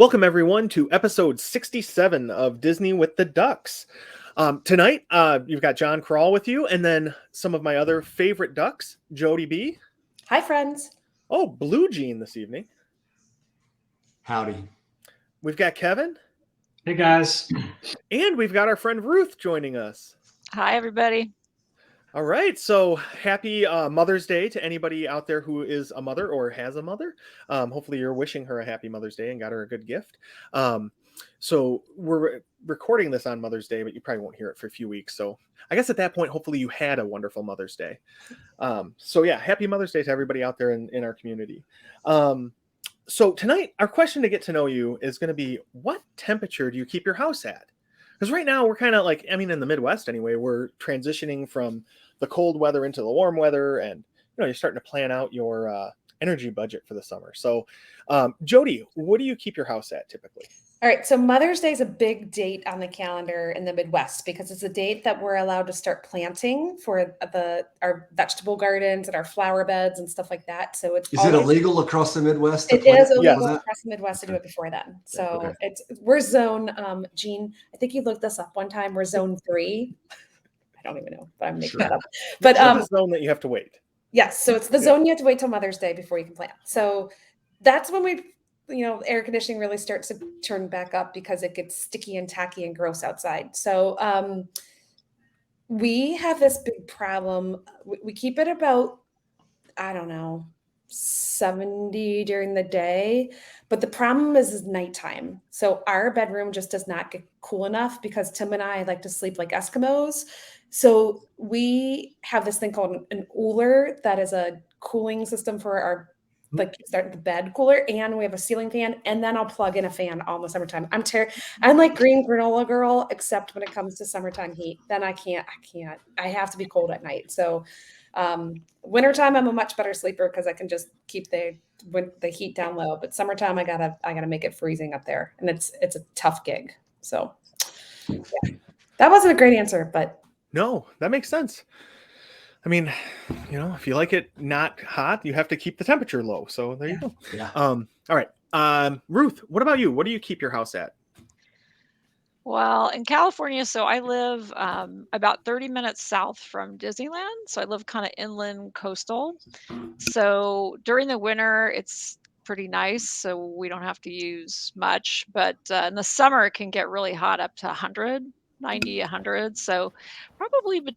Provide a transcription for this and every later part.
Welcome, everyone, to episode 67 of Disney with the Ducks. Tonight, you've got John Crawl with you, and then some of my other favorite ducks, Jody B. Hi, friends. Oh, Blue Jean this evening. Howdy. We've got Kevin. Hey, guys. And we've got our friend Ruth joining us. Hi, everybody. All right, so happy Mother's Day to anybody out there who is a mother or has a mother. Hopefully you're wishing her a happy Mother's Day and got her a good gift. So we're recording this on Mother's Day, but you probably won't hear it for a few weeks. So I guess at that point, hopefully you had a wonderful Mother's Day. So yeah, happy Mother's Day to everybody out there in our community. So tonight, our question to get to know you is going to be, what temperature do you keep your house at? Because right now we're kind of like, in the Midwest anyway, we're transitioning from the cold weather into the warm weather, and you're starting to plan out your energy budget for the summer. So, Jody, what do you keep your house at typically? All right, so Mother's Day is a big date on the calendar in the Midwest because it's a date that we're allowed to start planting for our vegetable gardens and our flower beds and stuff like that. So it illegal across the Midwest? It is illegal across the Midwest to do it before then. So we're zone, Gene, I think you looked this up one time. We're zone 3. I don't even know, but I'm making that up. But the zone that you have to wait. Yes, so it's the zone you have to wait till Mother's Day before you can plant. So that's when air conditioning really starts to turn back up because it gets sticky and tacky and gross outside. So we have this big problem. We keep it about, 70 during the day, but the problem is nighttime. So our bedroom just does not get cool enough because Tim and I like to sleep like Eskimos. So we have this thing called an Uller that is a cooling system for our start the bed cooler, and we have a ceiling fan, and then I'll plug in a fan all the summertime. I'm like green granola girl, except when it comes to summertime heat, then I can't. I have to be cold at night. So wintertime, I'm a much better sleeper because I can just keep the heat down low. But summertime, I gotta make it freezing up there, and it's a tough gig. So yeah. That wasn't a great answer, but no, that makes sense. If you like it not hot, you have to keep the temperature low. So there you go. Yeah. All right. Ruth, what about you? What do you keep your house at? Well, in California, so I live about 30 minutes south from Disneyland. So I live kind of inland coastal. So during the winter, it's pretty nice. So we don't have to use much. But in the summer, it can get really hot, up to 90, 100. So probably we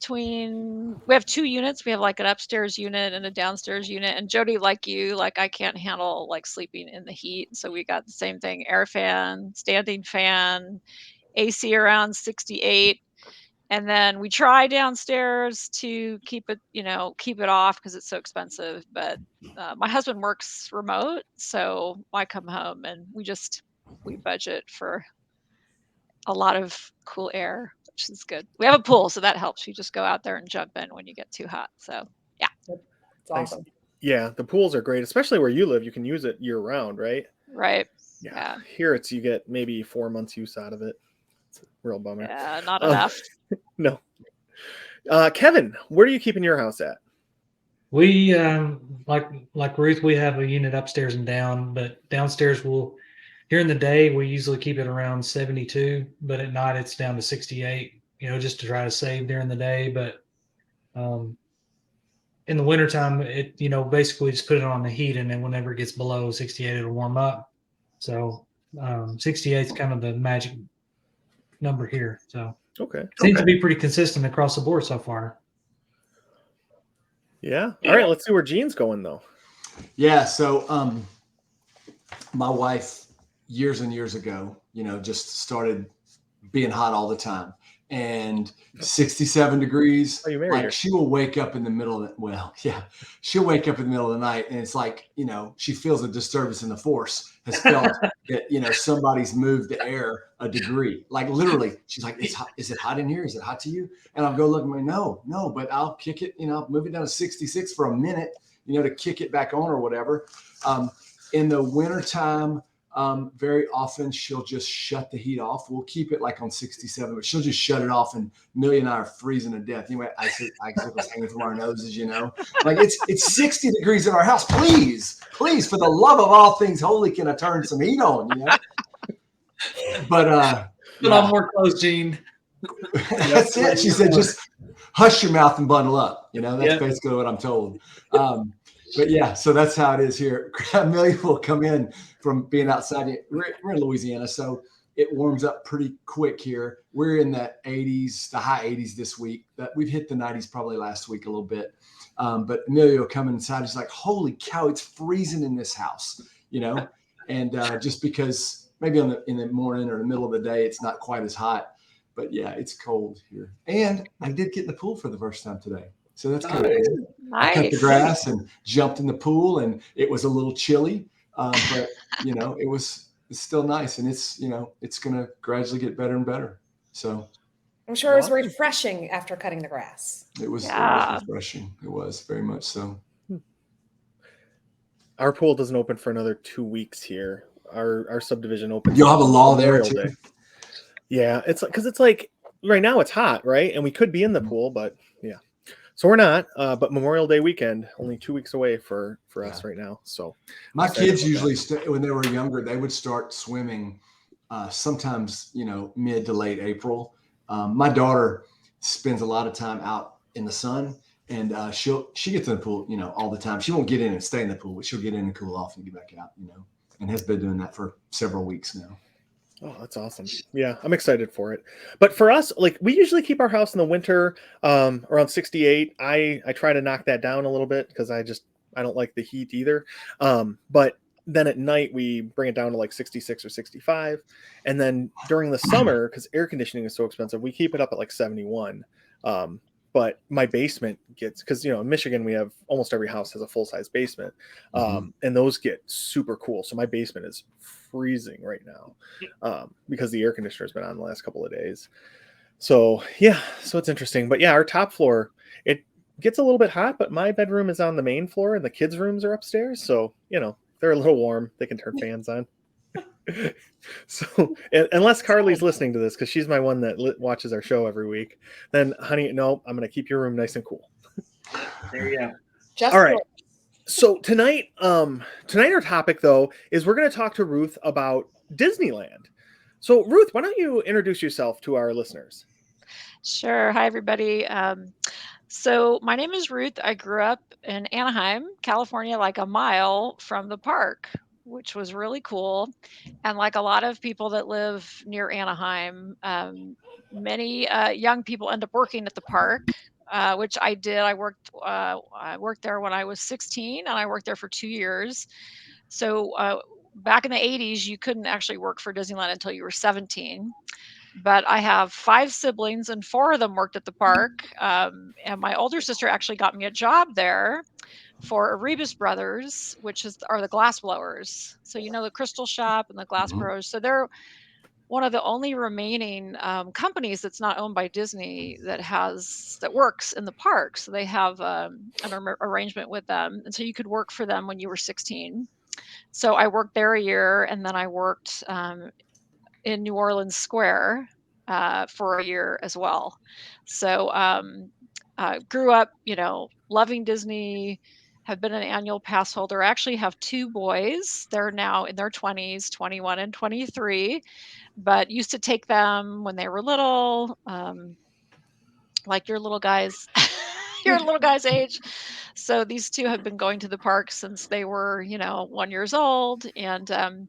have 2 units. We have like an upstairs unit and a downstairs unit. And Jody, like you, I can't handle sleeping in the heat. So we got the same thing: air fan, standing fan, AC around 68. And then we try downstairs to keep it off because it's so expensive. But my husband works remote, so I come home and we budget for a lot of cool air, which is good. We have a pool, so that helps. You just go out there and jump in when you get too hot. So yeah, it's awesome. Nice. Yeah, the pools are great, especially where you live. You can use it year round, right? Right. Yeah. Here you get maybe 4 months use out of it. It's a real bummer. Yeah, not enough. No. Kevin, where are you keeping your house at? We like Ruth, we have a unit upstairs and down, but downstairs during the day we usually keep it around 72, but at night it's down to 68, just to try to save during the day. But in the wintertime, it basically just put it on the heat, and then whenever it gets below 68, it'll warm up. So 68 is kind of the magic number here. So seems to be pretty consistent across the board so far. Yeah. All right, let's see where Gene's going though. Yeah, so my wife years and years ago, just started being hot all the time, and 67 degrees. Oh, you married her. She will wake up in the middle of she'll wake up in the middle of the night, and it's like, she feels a disturbance in the force, has felt that, somebody's moved the air a degree. Like literally, she's like, it's hot. Is it hot in here? Is it hot to you? And I'll go look, and I'm like, no, but I'll kick it, I'll move it down to 66 for a minute, to kick it back on or whatever. In the wintertime, very often she'll just shut the heat off. We'll keep it on 67, but she'll just shut it off, and Millie and I are freezing to death. Anyway, I was hanging from our noses, it's 60 degrees in our house. Please, for the love of all things holy, can I turn some heat on? But Put yeah, on more clothes, Gene. that's it. She said, just hush your mouth and bundle up. That's Yep. basically what I'm told. But yeah, so that's how it is here. Amelia will come in from being outside. We're in Louisiana, so it warms up pretty quick here. We're in the 80s, the high 80s this week. We've hit the 90s probably last week a little bit. But Amelia will come inside. She's like, holy cow, it's freezing in this house, and just because maybe in the morning or the middle of the day, it's not quite as hot. But yeah, it's cold here. And I did get in the pool for the first time today. So that's kind of cool. I cut the Nice. grass and jumped in the pool, and it was a little chilly, but it's still nice, and it's going to gradually get better and better. So I'm sure it was refreshing after cutting the grass. it was Yeah. refreshing. It was very much so. Our pool doesn't open for another 2 weeks here. Our subdivision opens. You'll have a law there Memorial too. Day. Yeah, it's like, because it's like right now it's hot, right? And we could be in the pool, but yeah. So we're not. But Memorial Day weekend, only 2 weeks away for us right now. So my excited kids about usually when they were younger, they would start swimming sometimes mid to late April. My daughter spends a lot of time out in the sun, and she gets in the pool all the time. She won't get in and stay in the pool, but she'll get in and cool off and get back out, and has been doing that for several weeks now. Oh, that's awesome. Yeah, I'm excited for it. But for us, like, we usually keep our house in the winter around 68. I try to knock that down a little bit because I don't like the heat either. But then at night we bring it down to like 66 or 65. And then during the summer, because air conditioning is so expensive, we keep it up at like 71. But my basement gets, because in Michigan we have almost every house has a full-size basement, and those get super cool. So my basement is freezing right now because the air conditioner has been on the last couple of days. So yeah, so it's interesting. But yeah, our top floor, it gets a little bit hot, but my bedroom is on the main floor and the kids' rooms are upstairs. So they're a little warm. They can turn fans on. So unless Carly's listening to this, because she's my one that watches our show every week, then honey, no, I'm going to keep your room nice and cool. There you go. Just all right. So tonight our topic though is we're going to talk to Ruth about Disneyland. So Ruth, why don't you introduce yourself to our listeners? Sure. Hi, everybody. So my name is Ruth. I grew up in Anaheim, California, like a mile from the park, which was really cool. And like a lot of people that live near Anaheim, many young people end up working at the park, which I did. I worked there when I was 16, and I worked there for 2 years. So back in the 80s, you couldn't actually work for Disneyland until you were 17. But I have 5 siblings, and 4 of them worked at the park. And my older sister actually got me a job there for Erebus Brothers, which are the glass blowers. So the Crystal Shop and the Glass Blowers. So they're one of the only remaining companies that's not owned by Disney that works in the park. So they have an arrangement with them, and so you could work for them when you were 16. So I worked there a year, and then I worked in New Orleans Square for a year as well. So grew up, loving Disney, have been an annual pass holder. I actually have 2 boys. They're now in their 20s, 21 and 23, but used to take them when they were little, like your little guys, your little guy's age. So these 2 have been going to the park since they were, 1 years old. And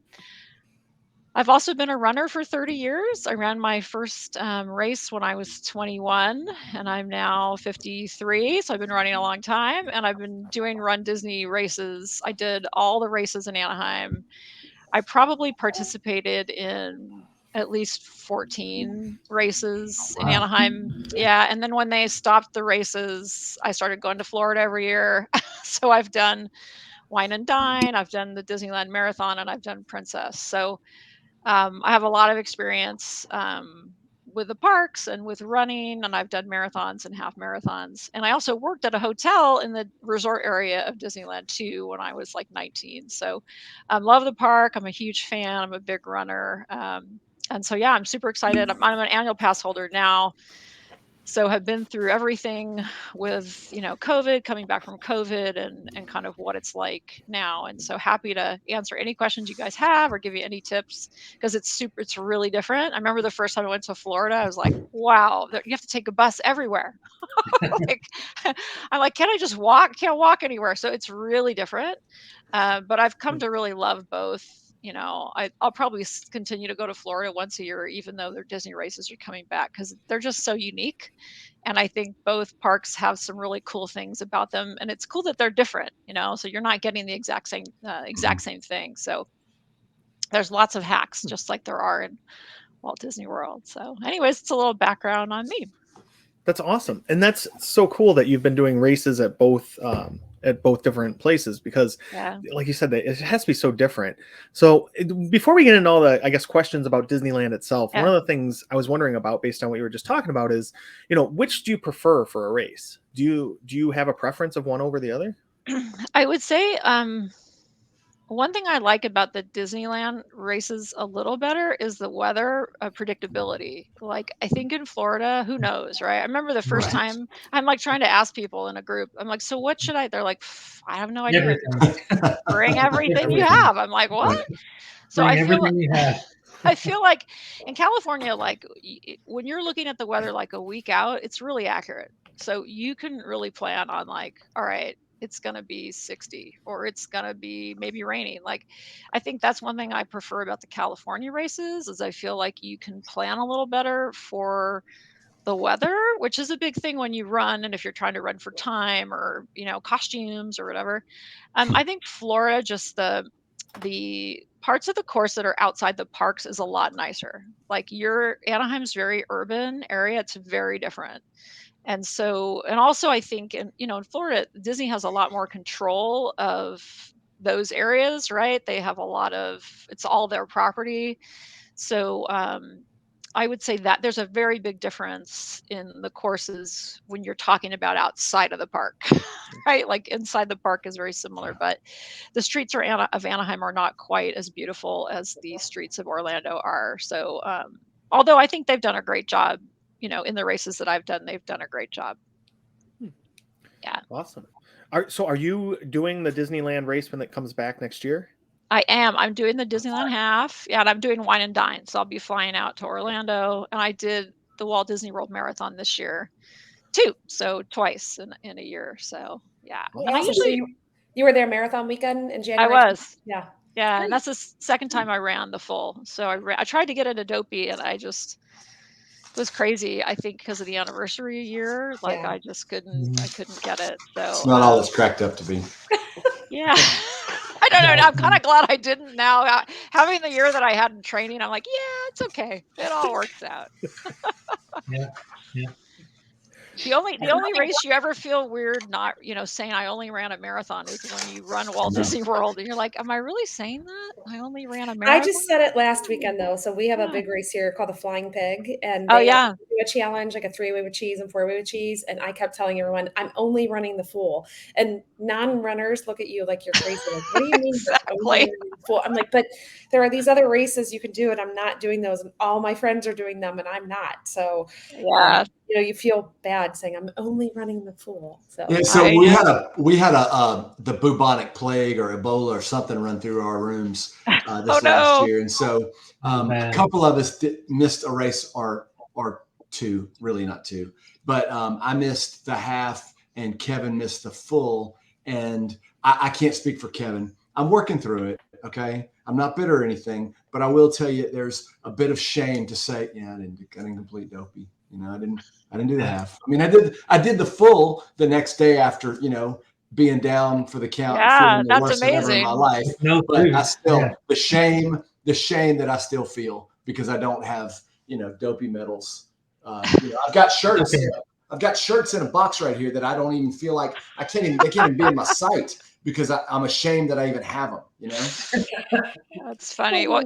I've also been a runner for 30 years. I ran my first race when I was 21, and I'm now 53. So I've been running a long time, and I've been doing Run Disney races. I did all the races in Anaheim. I probably participated in at least 14 races in Anaheim. Yeah. And then when they stopped the races, I started going to Florida every year. So I've done Wine and Dine, I've done the Disneyland Marathon, and I've done Princess. So I have a lot of experience with the parks and with running, and I've done marathons and half marathons. And I also worked at a hotel in the resort area of Disneyland too when I was like 19. So love the park. I'm a huge fan. I'm a big runner. And so, yeah, I'm super excited. I'm an annual pass holder now. So have been through everything with, COVID, coming back from COVID and kind of what it's like now. And so happy to answer any questions you guys have or give you any tips because it's really different. I remember the first time I went to Florida, I was like, wow, you have to take a bus everywhere. Like, I'm like, can I just walk? Can't walk anywhere. So it's really different. But I've come to really love both. I'll probably continue to go to Florida once a year, even though their Disney races are coming back because they're just so unique. And I think both parks have some really cool things about them, and it's cool that they're different. So you're not getting the exact same thing. So there's lots of hacks, just like there are in Walt Disney World. So, anyways, it's a little background on me. That's awesome, and that's so cool that you've been doing races at both different places because, Yeah. like you said, that it has to be so different. So before we get into all the, I guess, questions about Disneyland itself, one Yeah. of the things I was wondering about, based on what you were just talking about, is which do you prefer for a race? Do you have a preference of one over the other? I would say one thing I like about the Disneyland races a little better is the weather predictability. Like, I think in Florida, who knows, right? I remember the first Right. time I'm like trying to ask people in a group, I'm like, so what should I? They're like, I have no idea. Everything. Bring everything you Everything. have. I'm like, what? Right. So Bring everything you have. I feel like in California, like when you're looking at the weather like a week out, it's really accurate. So you can really plan on like, all right, it's going to be 60 or it's going to be maybe raining. Like, I think that's one thing I prefer about the California races is I feel like you can plan a little better for the weather, which is a big thing when you run and if you're trying to run for time or, costumes or whatever. I think Florida, just the parts of the course that are outside the parks is a lot nicer. Like your Anaheim's very urban area, it's very different. And so, and also I think in Florida, Disney has a lot more control of those areas, right? They have a lot of, it's all their property. So I would say that there's a very big difference in the courses when you're talking about outside of the park, right? Like inside the park is very similar, but the streets of Anaheim are not quite as beautiful as the streets of Orlando are. So although I think they've done a great job, in the races that I've done, they've done a great job. Yeah. Awesome. Are you doing the Disneyland race when it comes back next year? I am. I'm doing the Disneyland half. Yeah, and I'm doing Wine and Dine. So I'll be flying out to Orlando. And I did the Walt Disney World Marathon this year too. So twice in a year. So yeah. And I Awesome. usually You were there marathon weekend in I January? was. Yeah. Yeah. Great. And that's the second time I ran the full. So I tried to get into Dopey and it was crazy. I think because of the anniversary year, like Yeah. I just couldn't get it. So It's not all it's cracked up to be. yeah. I don't know. I'm kind of glad I didn't now. Having the year that I had in training, I'm like, yeah, it's okay. It all works out. Yeah. Yeah. The only race you ever feel weird not, saying I only ran a marathon is when you run Walt No. Disney World and you're like, am I really saying that? I only ran a I marathon? just said it last weekend though. So we have a Yeah. big race here called the Flying Pig, and Oh they yeah. do a challenge like a 3-way with cheese and 4-way with cheese. And I kept telling everyone, I'm only running the full. And non-runners look at you like you're crazy. Like, what do you mean you're only Exactly. running the full? I'm like, but there are these other races you can do, and I'm not doing those. And all my friends are doing them, and I'm not. So Yeah. you feel bad saying I'm only running the full. So Yeah, so I we know. had the bubonic plague or Ebola or something run through our rooms this Oh last no. year, and so a Man. couple of us missed a race or two, really not two, but I missed the half and Kevin missed the full, and I can't speak for Kevin. I'm working through it. Okay, I'm not bitter or anything, but I will tell you there's a bit of shame to say, yeah, I didn't complete Dopey. I didn't do the half. I mean, I did the full the next day after, being down for the count and Yeah, feeling the that's worst than ever in my amazing. life. No But food. I still, Yeah. the shame that I still feel because I don't have, Dopey medals. I've got shirts. Okay. I've got shirts in a box right here that I don't even feel like they can't even be in my sight because I'm ashamed that I even have them, That's funny. Well,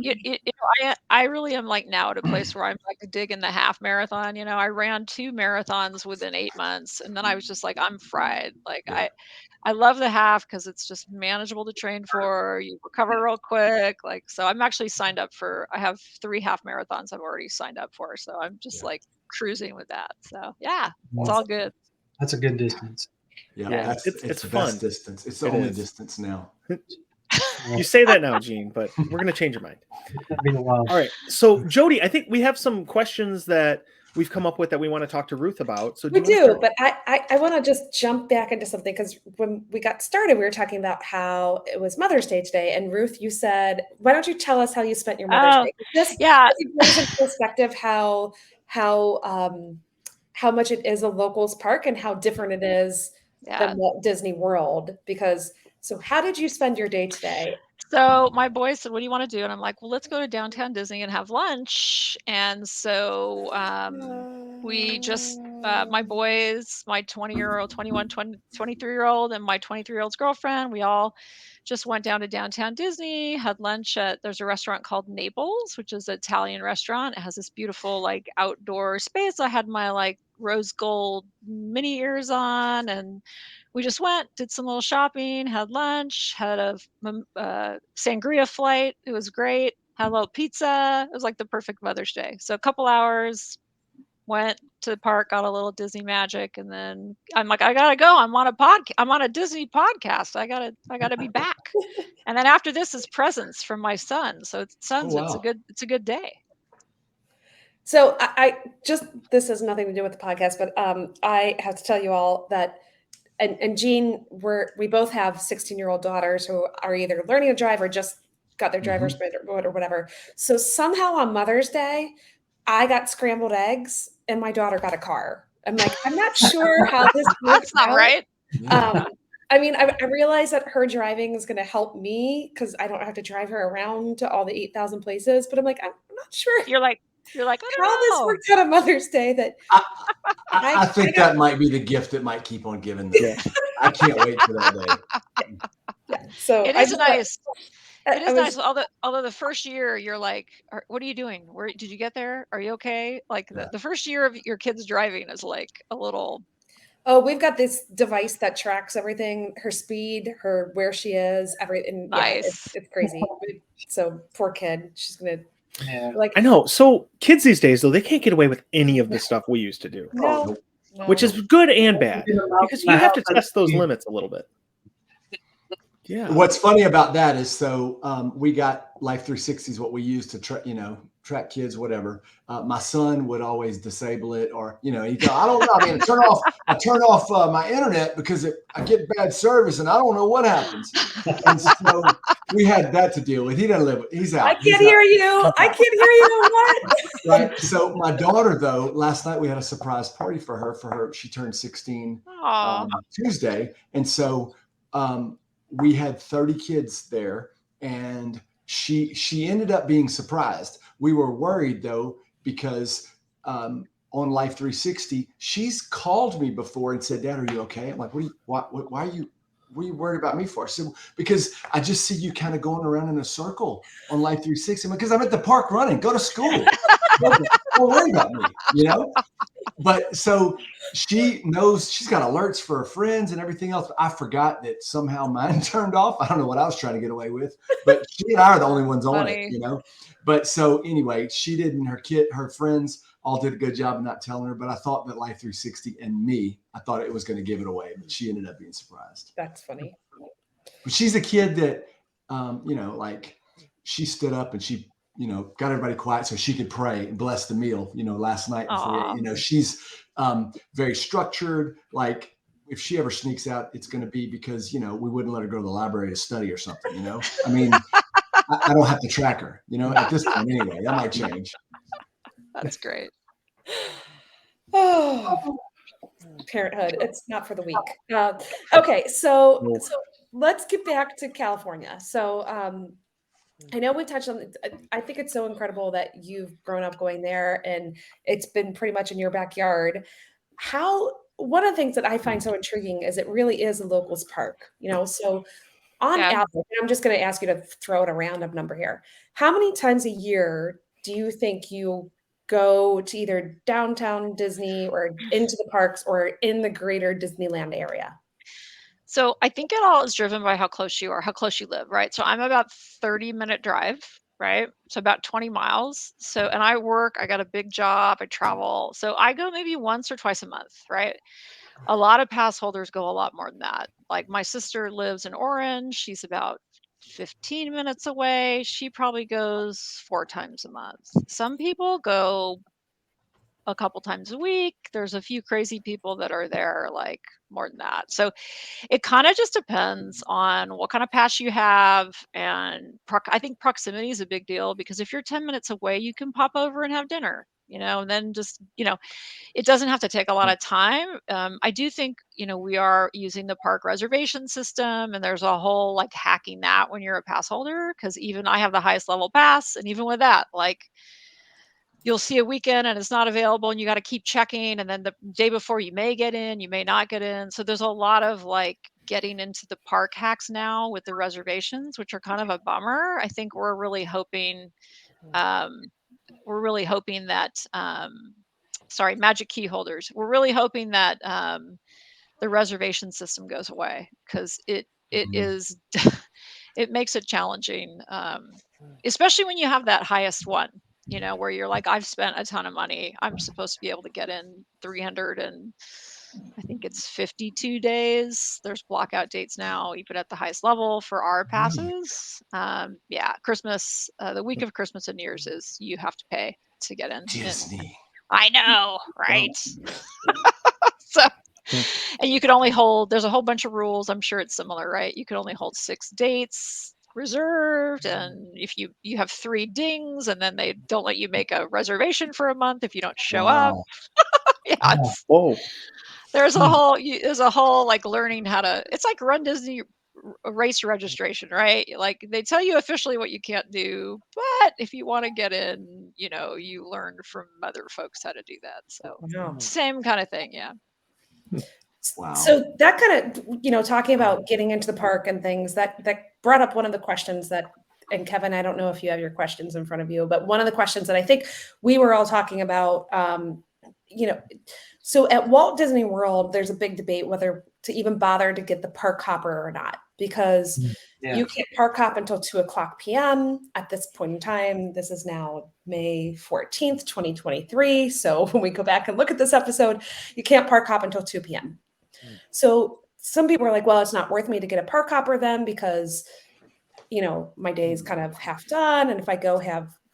I really am like now at a place where I'm like digging the half marathon. I ran 2 marathons within 8 months, and then I was just like, I'm fried. Like Yeah. I love the half because it's just manageable to train for. You recover real quick. Like so, I'm actually signed up for. I have 3 half marathons I've already signed up for. So I'm just Yeah. like cruising with that. So yeah, it's Wow. all good. That's a good distance. Yeah, Yeah, that's it's the fun. best distance. It's the It only is. distance now. You say that now, Gene, but we're gonna change your mind. It's gonna be a while. All right. So Jody, I think we have some questions that we've come up with that we want to talk to Ruth about. So We you wanna do, start? but I want to just jump back into something because when we got started, we were talking about how it was Mother's Day today. And Ruth, you said, why don't you tell us how you spent your Mother's Oh, Day? This yeah. it brings into perspective how much it is a locals park and how different it is Yeah. than Walt Disney World. So how did you spend your day today? So my boys said, "What do you want to do?" And I'm like, "Well, let's go to downtown Disney and have lunch." And so we just my boys, my 20-year-old, 21, 20, 23-year-old, and my 23-year-old's girlfriend, we all just went down to downtown Disney, had lunch at there's a restaurant called Naples, which is an Italian restaurant. It has this beautiful like outdoor space. I had my like rose gold mini ears on, and we just went, did some little shopping, had lunch, had a sangria flight. It was great. Had a little pizza. It was like the perfect Mother's Day. So a couple hours, went to the park, got a little Disney magic, and then I'm like, I gotta go. I'm on a podcast. I'm on a Disney podcast. I gotta be back. And then after this is presents from my son. So it's wow. it's a good day. So I just this has nothing to do with the podcast, but I have to tell you all that and Jean, we both have 16-year-old daughters who are either learning to drive or just got their driver's permit or whatever. So somehow on Mother's Day, I got scrambled eggs and my daughter got a car. I'm like, I'm not sure how this works That's not out. right. I mean, I realize that her driving is going to help me because I don't have to drive her around to all the 8,000 places. But I'm like, I'm not sure You're like, I how don't this know. worked out on Mother's Day. That I think that might be the gift that might keep on giving them. Yeah. I can't wait for that day. yeah. So It I is just nice. It I is was nice. Although the first year you're like, what are you doing? Where did you get there? Are you okay? Like Yeah. the first year of your kids driving is like a little Oh, we've got this device that tracks everything, her speed, her where she is, everything. Yeah, nice. it's crazy. So poor kid, she's gonna Yeah. like I know. So kids these days, though, they can't get away with any of the stuff we used to do, no, which is good and bad because you have to test those limits a little bit. Yeah. What's funny about that is we got Life 360 is what we use to track kids, whatever. My son would always disable it, or he'd go, I don't know. I mean, I turn off my internet because I get bad service, and I don't know what happens. And so we had that to deal with. He doesn't live. He's out. I can't hear you. I can't hear you. What? Right. So my daughter, though, last night we had a surprise party for her. She turned 16 Tuesday, and so we had 30 kids there, and she ended up being surprised. We were worried though because on Life 360, she's called me before and said, "Dad, are you okay?" I'm like, why are you worried about me for? I said, because I just see you kind of going around in a circle on Life 360. Because I'm at the park running. Go to school. Don't worry about me, But so she knows she's got alerts for her friends and everything else. But I forgot that somehow mine turned off. I don't know what I was trying to get away with, but she and I are the only ones on it, But so anyway, she did, and her friends all did a good job of not telling her. But I thought that Life 360 and me, I thought it was going to give it away, but she ended up being surprised. That's funny. But she's a kid that, like she stood up and she, got everybody quiet so she could pray and bless the meal, last night before, she's very structured. Like if she ever sneaks out, it's going to be because, we wouldn't let her go to the library to study or something, I mean, I don't have to track her, at this point anyway. That might change. That's great. Oh, parenthood. It's not for the weak. Okay, so let's get back to California. So I know we touched on I think it's so incredible that you've grown up going there and it's been pretty much in your backyard. One of the things that I find so intriguing is it really is a locals park, so on average, and I'm just going to ask you to throw out a random number here. How many times a year do you think you go to either downtown Disney or into the parks or in the greater Disneyland area? So I think it all is driven by how close you live, right? So I'm about 30-minute drive right? So about 20 miles. So, and I got a big job, I travel. So I go maybe once or twice a month, right? A lot of pass holders go a lot more than that. Like my sister lives in Orange. She's about 15 minutes away. She probably goes 4 times a month. Some people go a couple times a week. There's a few crazy people that are there like more than that. So it kind of just depends on what kind of pass you have. And I think proximity is a big deal, because if you're 10 minutes away, you can pop over and have dinner, and then just, it doesn't have to take a lot of time. I do think, we are using the park reservation system, and there's a whole like hacking that when you're a pass holder, because even I have the highest level pass. And even with that, like, you'll see a weekend and it's not available, and you got to keep checking. And then the day before, you may get in, you may not get in. So there's a lot of like getting into the park hacks now with the reservations, which are kind of a bummer. I think um, we're really hoping that, sorry, Magic Key holders, we're really hoping that the reservation system goes away, because it is it makes it challenging, especially when you have that highest one, where you're like, I've spent a ton of money. I'm supposed to be able to get in 300, and I think it's 52 days. There's blockout dates now, even at the highest level for our passes. Yeah, Christmas, the week of Christmas and New Year's is you have to pay to get in. Disney. I know, right? So, and you can only hold, there's a whole bunch of rules. I'm sure it's similar, right? You can only hold 6 dates reserved. And if you have 3 dings, and then they don't let you make a reservation for a month if you don't show up. Wow. Yeah, Wow. Whoa. there's a whole like learning how to, it's like Run Disney race registration, right? Like they tell you officially what you can't do, but if you want to get in, you learn from other folks how to do that. So Wow. same kind of thing. Yeah. Wow. So that kind of, talking about getting into the park and things, that brought up one of the questions that, and Kevin, I don't know if you have your questions in front of you, but one of the questions that I think we were all talking about, so at Walt Disney World, there's a big debate whether to even bother to get the park hopper or not, because you can't park hop until 2:00 p.m. at this point in time. This is now May 14th, 2023. So when we go back and look at this episode, you can't park hop until 2 p.m. So some people are like, well, it's not worth me to get a park hopper then, because, my day is kind of half done. And if I go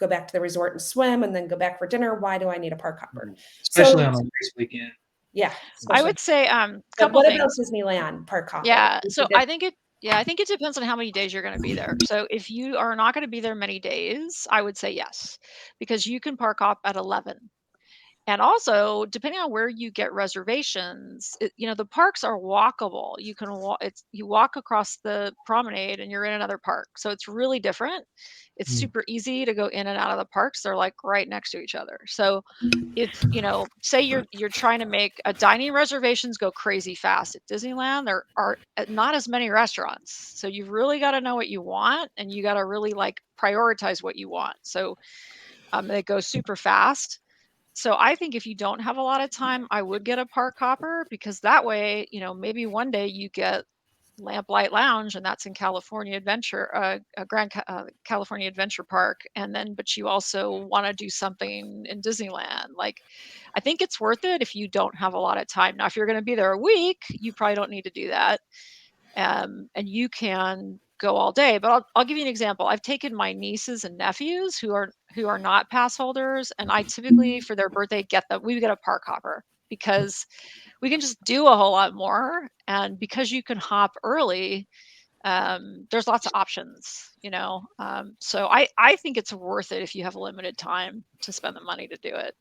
back to the resort and swim and then go back for dinner, why do I need a park hopper? Especially on a race weekend. Yeah. I would say But couple what things. about Disneyland park hopper? Yeah. So I think it depends on how many days you're going to be there. So if you are not going to be there many days, I would say yes, because you can park hop at 11. And also, depending on where you get reservations, the parks are walkable. You can you walk across the promenade and you're in another park. So it's really different. It's super easy to go in and out of the parks. They're like right next to each other. So if, say you're trying to make a dining reservations go crazy fast at Disneyland, there are not as many restaurants. So you've really got to know what you want, and you got to really like prioritize what you want. So they go super fast. So I think if you don't have a lot of time, I would get a park hopper, because that way, maybe one day you get Lamplight Lounge, and that's in California Adventure, California Adventure Park. And then, but you also want to do something in Disneyland. Like, I think it's worth it if you don't have a lot of time. Now, if you're going to be there a week, you probably don't need to do that. And you can go all day. But I'll give you an example. I've taken my nieces and nephews who are not pass holders, and I typically for their birthday we get a park hopper, because we can just do a whole lot more. And because you can hop early, there's lots of options, so I think it's worth it if you have limited time to spend the money to do it.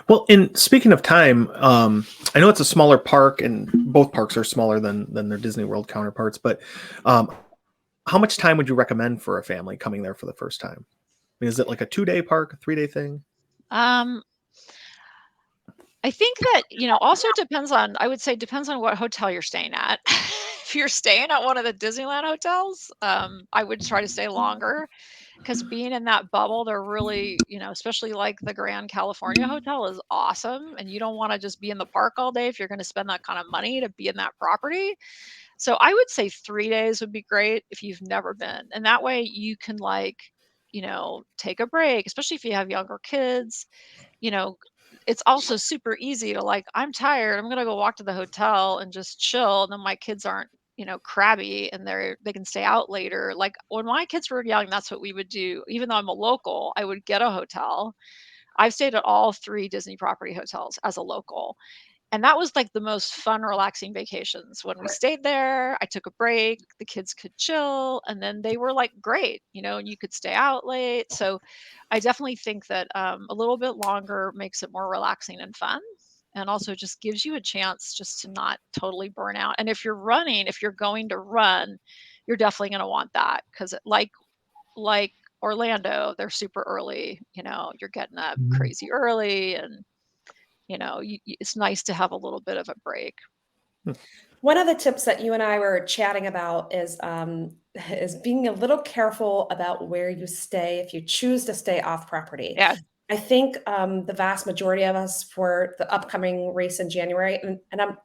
Well, in speaking of time, I know it's a smaller park, and both parks are smaller than their Disney World counterparts. But how much time would you recommend for a family coming there for the first time? I mean, is it like a 2-day park, a 3-day thing? I think that, also depends on, I would say depends on what hotel you're staying at. If you're staying at one of the Disneyland hotels, I would try to stay longer, because being in that bubble, they're really, especially like the Grand California Hotel is awesome. And you don't want to just be in the park all day if you're going to spend that kind of money to be in that property. So I would say 3 days would be great if you've never been. And that way you can like take a break, especially if you have younger kids. You know, it's also super easy to like, I'm tired, I'm gonna go walk to the hotel and just chill. And then my kids aren't, crabby and they can stay out later. Like when my kids were young, that's what we would do. Even though I'm a local, I would get a hotel. I've stayed at all 3 Disney property hotels as a local. And that was like the most fun, relaxing vacations. When we stayed there, I took a break, the kids could chill, and then they were like great, and you could stay out late. So I definitely think that a little bit longer makes it more relaxing and fun. And also just gives you a chance just to not totally burn out. And if you're going to run, you're definitely going to want that because like Orlando, they're super early, you're getting up Mhm. crazy early and it's nice to have a little bit of a break. One of the tips that you and I were chatting about is being a little careful about where you stay if you choose to stay off property. Yeah, I think the vast majority of us for the upcoming race in January, and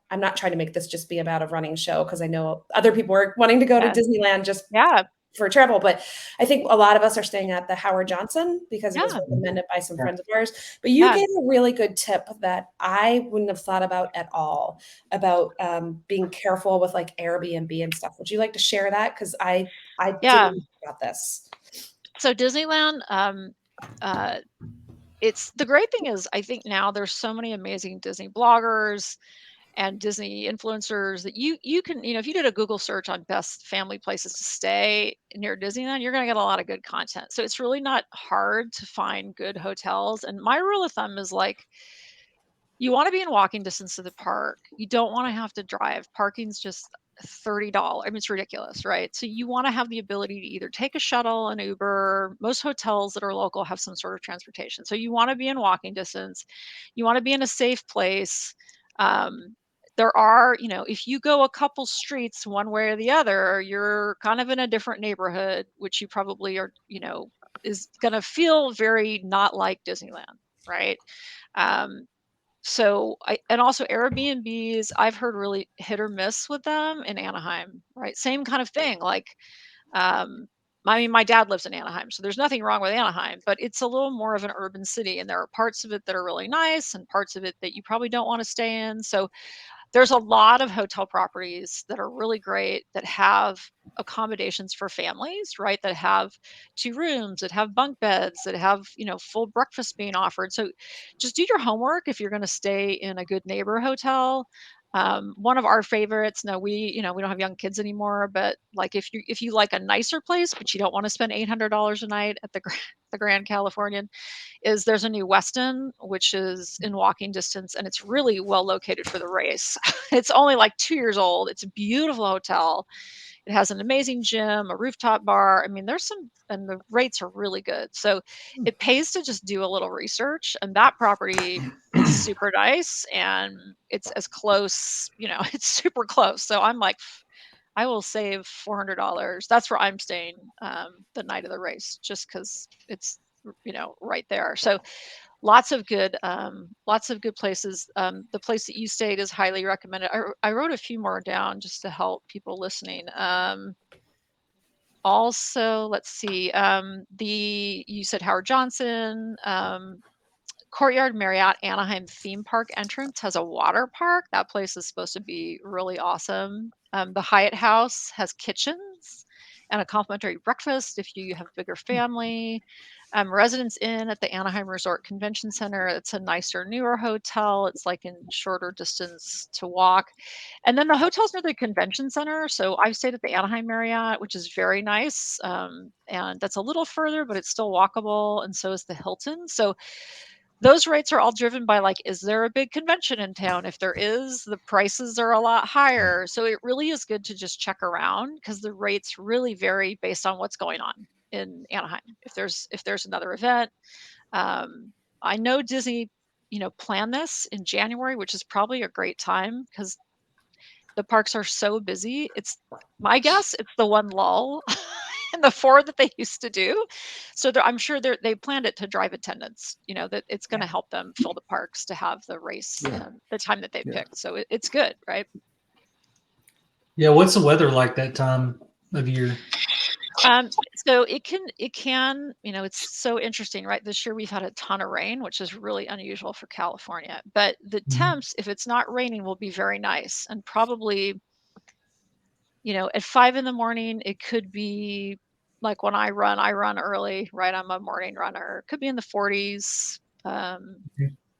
I'm not trying to make this just be about a running show because I know other people are wanting to go to yeah, Disneyland just yeah, for travel, but I think a lot of us are staying at the Howard Johnson because it was yeah, recommended by some Yeah. friends of ours. But you yeah, gave a really good tip that I wouldn't have thought about at all about being careful with like Airbnb and stuff. Would you like to share that? Because I yeah. didn't know about this. So Disneyland, uh, it's the great thing is I think now there's so many amazing Disney bloggers and Disney influencers that you can, if you did a Google search on best family places to stay near Disneyland, you're going to get a lot of good content. So it's really not hard to find good hotels. And my rule of thumb is like, you want to be in walking distance of the park. You don't want to have to drive. Parking's just $30. I mean, it's ridiculous, right? So you want to have the ability to either take a shuttle, an Uber. Most hotels that are local have some sort of transportation. So you want to be in walking distance. You want to be in a safe place. Um, there are, if you go a couple streets one way or the other, you're kind of in a different neighborhood, which you probably are, is going to feel very not like Disneyland, right? Um, and also Airbnbs, I've heard really hit or miss with them in Anaheim, right? Same kind of thing. Like, um, I mean, my dad lives in Anaheim, so there's nothing wrong with Anaheim, but it's a little more of an urban city, and there are parts of it that are really nice and parts of it that you probably don't want to stay in. So there's a lot of hotel properties that are really great that have accommodations for families, right? That have 2 rooms, that have bunk beds, that have, full breakfast being offered. So just do your homework if you're going to stay in a good neighbor hotel. One of our favorites, now we don't have young kids anymore, but like if you like a nicer place, but you don't want to spend $800 a night at the the Grand Californian, is there's a new Westin, which is in walking distance, and it's really well located for the race. It's only like 2 years old. It's a beautiful hotel. It has an amazing gym, a rooftop bar. I mean, and the rates are really good. So it pays to just do a little research. And that property is super nice and it's as close, it's super close. So I'm like, I will save $400. That's where I'm staying the night of the race, just because it's right there. So lots of good places. The place that you stayed is highly recommended. I wrote a few more down just to help people listening. Also, let's see. You said Howard Johnson. Courtyard Marriott Anaheim theme park entrance has a water park. That place is supposed to be really awesome. The Hyatt House has kitchens and a complimentary breakfast if you have a bigger family. Residence Inn at the Anaheim Resort Convention Center. It's a nicer, newer hotel. It's like in shorter distance to walk. And then the hotels near the convention center. So I've stayed at the Anaheim Marriott, which is very nice. And that's a little further, but it's still walkable. And so is the Hilton. So those rates are all driven by like, is there a big convention in town? If there is, the prices are a lot higher. So it really is good to just check around because the rates really vary based on what's going on in Anaheim. If there's another event, I know Disney, plan this in January, which is probably a great time because the parks are so busy. It's my guess it's the one lull in the 4 that they used to do. So I'm sure they planned it to drive attendance, that it's going to help them fill the parks to have the race Yeah. the time that they Yeah. picked. So it's good, right? Yeah, what's the weather like that time of year? So it can, it's so interesting, right? This year we've had a ton of rain, which is really unusual for California. But the temps, if it's not raining, will be very nice. And probably, at 5 in the morning, it could be like when I run early, right? I'm a morning runner. Could be in the 40s.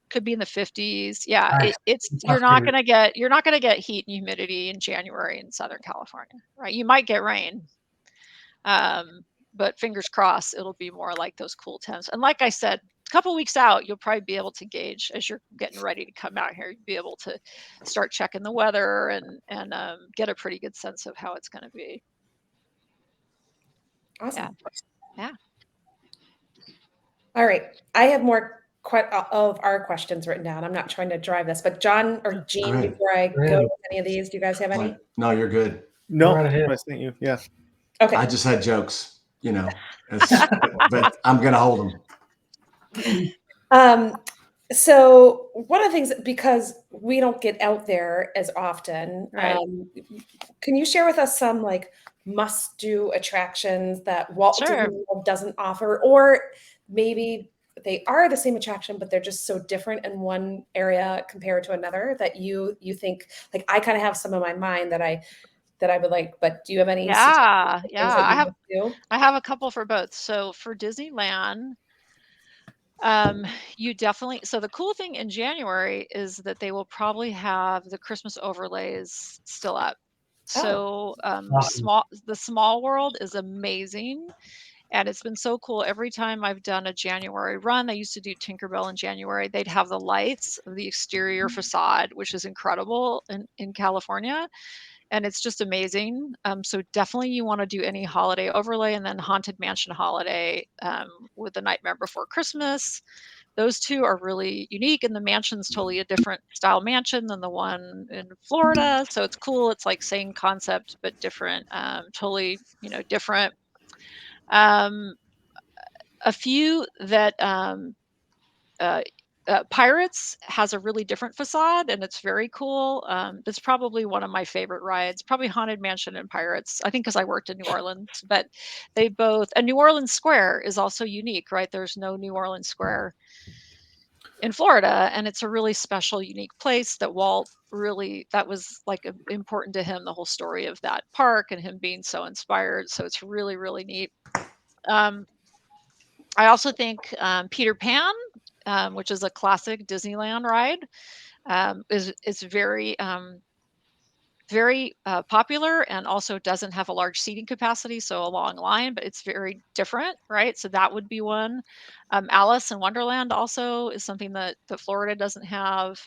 Could be in the 50s. Yeah, Nice. it's That's my you're not favorite. gonna get heat and humidity in January in Southern California, right? You might get rain, but fingers crossed it'll be more like those cool temps. And like I said, a couple weeks out, you'll probably be able to gauge as you're getting ready to come out here. You'll be able to start checking the weather and get a pretty good sense of how it's going to be. Awesome. Yeah. All right. I have more of our questions written down. I'm not trying to drive this, but John or Jean, ahead. before I Go ahead. go with any of these, do you guys have any? No, you're good. No, Right ahead. nice to meet you. Yeah. Okay. I just had jokes, but I'm gonna hold them. So one of the things, because we don't get out there as often, Right. can you share with us some like must-do attractions that Walt Sure. Disney World doesn't offer, or maybe they are the same attraction, but they're just so different in one area compared to another that you think, like, I kind of have some in my mind that I would like, but do you have any Yeah. suggestions for Yeah. things that you would do? I have a couple for both. So for Disneyland, you definitely, so the cool thing in January is that they will probably have the Christmas overlays still up. So Awesome. the small world is amazing. And it's been so cool. Every time I've done a January run, I used to do Tinkerbell in January. They'd have the lights of the exterior facade, which is incredible in California. And it's just amazing. So definitely you want to do any holiday overlay, and then Haunted Mansion holiday with the Nightmare Before Christmas. Those two are really unique, and the mansion's totally a different style mansion than the one in Florida. So it's cool. It's like same concept but different, totally different. A few that uh, Pirates has a really different facade, and it's very cool. It's probably one of my favorite rides, probably Haunted Mansion and Pirates. I think because I worked in New Orleans, but they both, and New Orleans Square is also unique, right? There's no New Orleans Square in Florida, and it's a really special, unique place that Walt really, that was like important to him, the whole story of that park and him being so inspired. So it's really, really neat. I also think Peter Pan, which is a classic Disneyland ride, is very popular, and also doesn't have a large seating capacity, so a long line, but it's very different, right? So that would be one. Alice in Wonderland also is something that Florida doesn't have.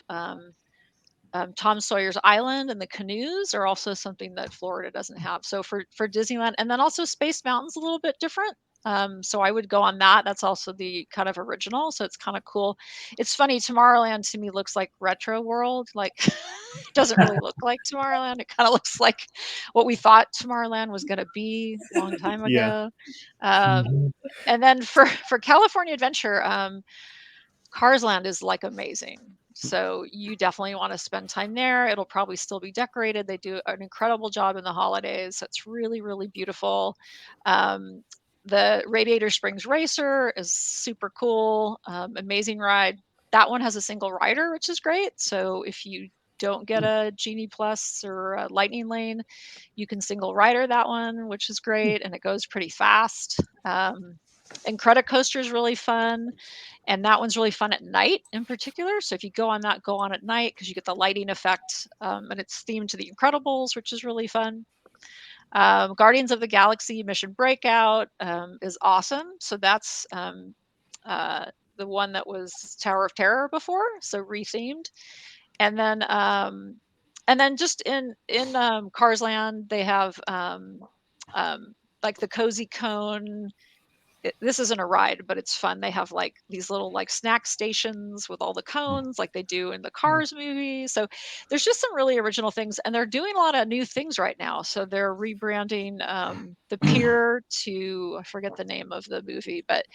Tom Sawyer's Island and the canoes are also something that Florida doesn't have. So for Disneyland, and then also Space Mountain's a little bit different. So I would go on that. That's also the kind of original. So it's kind of cool. It's funny. Tomorrowland to me looks like Retro World. Like it doesn't really look like Tomorrowland. It kind of looks like what we thought Tomorrowland was going to be a long time Yeah. ago. And then for California Adventure, Cars Land is like amazing. So you definitely want to spend time there. It'll probably still be decorated. They do an incredible job in the holidays. So it's really, really beautiful. The Radiator Springs Racer is super cool. Amazing ride. That one has a single rider, which is great. So if you don't get a Genie Plus or a Lightning Lane, you can single rider that one, which is great. And it goes pretty fast. And Credit Coaster is really fun. And that one's really fun at night in particular. So if you go on that, go on at night because you get the lighting effect. And it's themed to the Incredibles, which is really fun. Guardians of the Galaxy Mission Breakout is awesome. So that's the one that was Tower of Terror before, so rethemed. And then just in Cars Land, they have like the Cozy Cone. This isn't a ride, but it's fun. They have like these little like snack stations with all the cones like they do in the Cars movie. So there's just some really original things, and they're doing a lot of new things right now. So they're rebranding the pier to, I forget the name of the movie, but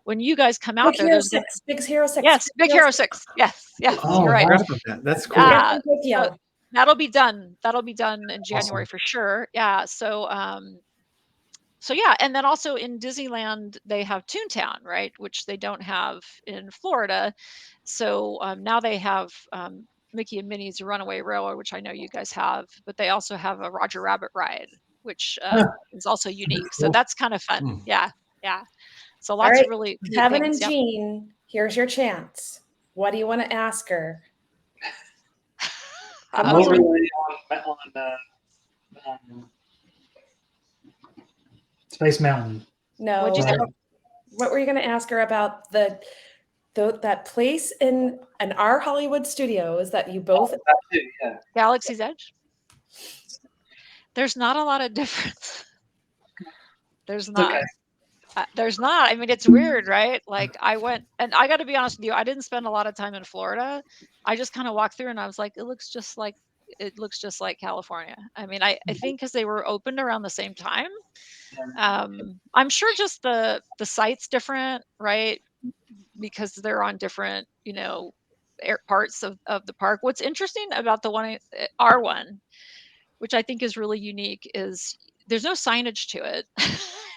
when you guys come out Big there, Hero there's 6. Big Hero 6. yes, Big Hero 6. Yes, Oh, you're I right. forgot about that. That's cool. Yeah. Tokyo. So that'll be done. That'll be done in January Awesome. for sure. Yeah. So so yeah, and then also in Disneyland they have Toontown, right, which they don't have in Florida. So now they have Mickey and Minnie's Runaway Railroad, which I know you guys have, but they also have a Roger Rabbit ride, which Huh, is also that's unique. So cool. that's kind of fun. Hmm. Yeah, yeah. So All lots of right, really neat Kevin things. and Yep. Jean, here's your chance. What do you want to ask her? Come An on, So overlay Jean. on Space Mountain. what'd you No. say? Right. What were you going to ask her about that place in our Hollywood studios that you both? That too, yeah. Galaxy's Edge. There's not a lot of difference. There's It's okay. not. There's not. I mean, it's weird, right? Like I went, and I got to be honest with you, I didn't spend a lot of time in Florida. I just kind of walked through, and I was like, it looks just like California. I mean, I think because they were opened around the same time. I'm sure just the site's different, right? Because they're on different, parts of the park. What's interesting about the one, our one, which I think is really unique, is there's no signage to it.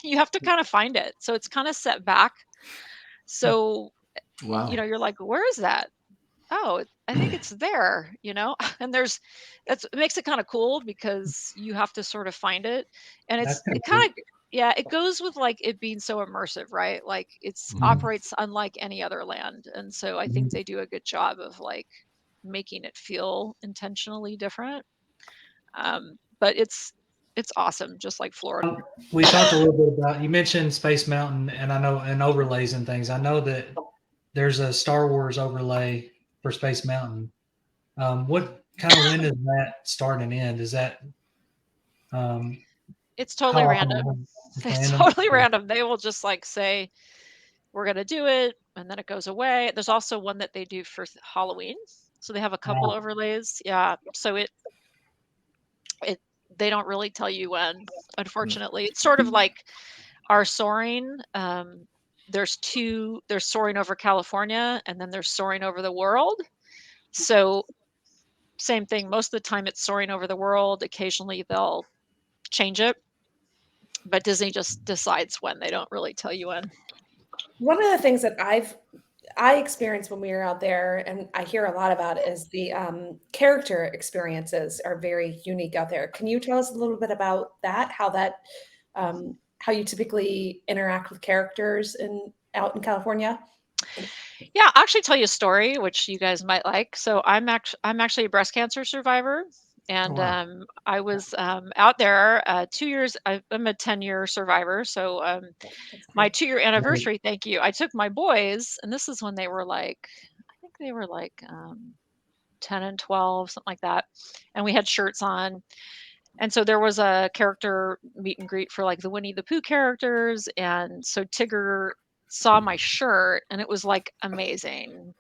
You have to kind of find it. So it's kind of set back. So, Wow. you're like, where is that? Oh, I think it's there, and it makes it kind of cool because you have to sort of find it. And That's kind it of cool. kind of, yeah, it goes with like it being so immersive, right? Like it's Mhm. operates unlike any other land. And so I think Mhm. they do a good job of like making it feel intentionally different. But it's awesome, just like Florida. We talked a little bit about, you mentioned Space Mountain, and I know, and overlays and things. I know that there's a Star Wars overlay for Space Mountain. What kind of, when does that start and end? Is that It's how totally random. often? It's It's random. totally random. They will just like say, we're going to do it, and then it goes away. There's also one that they do for Halloween. So they have a couple Wow. overlays. Yeah. So it they don't really tell you when, unfortunately. It's sort of like our soaring. There's soaring over California, and then there's soaring over the world. So same thing. Most of the time it's soaring over the world. Occasionally they'll change it, but Disney just decides when. They don't really tell you when. One of the things that I experienced when we were out there, and I hear a lot about, is the character experiences are very unique out there. Can you tell us a little bit about that? How you typically interact with characters out in California? Yeah, I'll actually tell you a story which you guys might like. So I'm actually a breast cancer survivor, and Wow. I was out there 2 years. I'm a 10-year survivor, so That's my great. 2-year anniversary. Thank you. I took my boys, and this is when they were like, I think they were like 10 and 12, something like that, and we had shirts on. And so there was a character meet and greet for like the Winnie the Pooh characters. And so Tigger saw my shirt, and it was like amazing.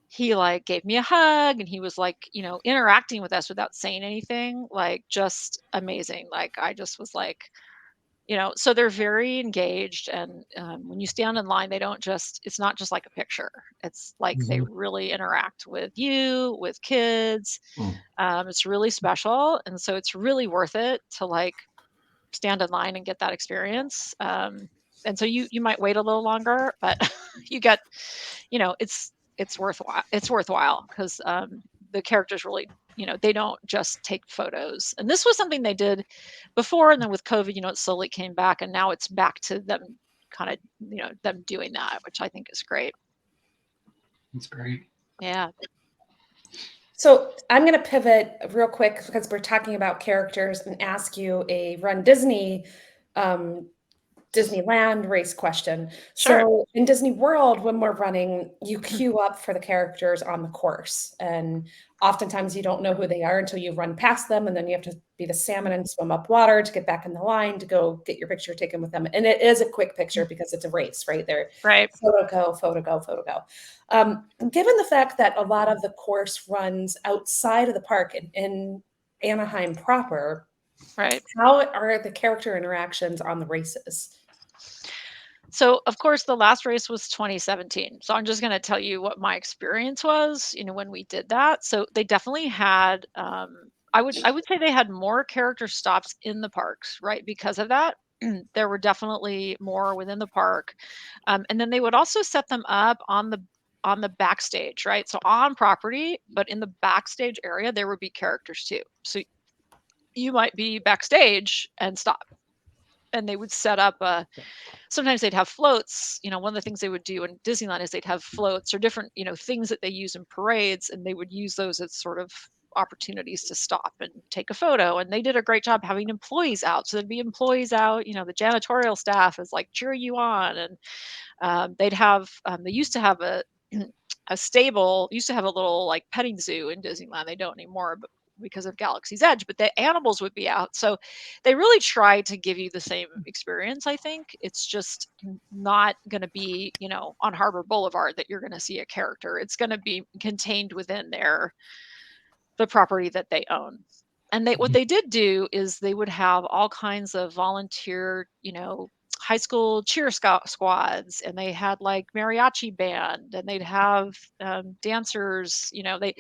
He like gave me a hug, and he was like, interacting with us without saying anything, like just amazing. Like I just was like, so they're very engaged. And when you stand in line, it's not just like a picture. It's like they Mhm. really interact with you, with kids. Mm. It's really special. And so it's really worth it to like stand in line and get that experience. And so you might wait a little longer, but you get, it's worthwhile. It's worthwhile because the characters really, they don't just take photos. And this was something they did before, and then with COVID, it slowly came back, and now it's back to them kind of, them doing that, which I think is great. That's great. Yeah. So I'm going to pivot real quick because we're talking about characters and ask you a Run Disney Disneyland race question. Sure. So in Disney World, when we're running, you queue up for the characters on the course. And oftentimes you don't know who they are until you run past them. And then you have to be the salmon and swim up water to get back in the line to go get your picture taken with them. And it is a quick picture because it's a race, right? They're Right. photo go, photo go, photo go. Given the fact that a lot of the course runs outside of the park in Anaheim proper, Right. how are the character interactions on the races? So, of course, the last race was 2017. So I'm just going to tell you what my experience was, when we did that. So they definitely had, I would say they had more character stops in the parks, right? Because of that. there were definitely more within the park. And then they would also set them up on the backstage, right? So on property, but in the backstage area, there would be characters too. So you might be backstage and stop. And they would set up sometimes they'd have floats. One of the things they would do in Disneyland is they'd have floats or different, things that they use in parades, and they would use those as sort of opportunities to stop and take a photo. And they did a great job having employees out. So there'd be employees out, the janitorial staff is like cheering you on. And they used to have a stable, used to have a little like petting zoo in Disneyland. They don't anymore, but because of Galaxy's Edge, but the animals would be out. So they really try to give you the same experience. I think it's just not going to be, on Harbor Boulevard that you're going to see a character. It's going to be contained within the property that they own. And what they did do is they would have all kinds of volunteer, high school cheer squads, and they had like mariachi band, and they'd have dancers, they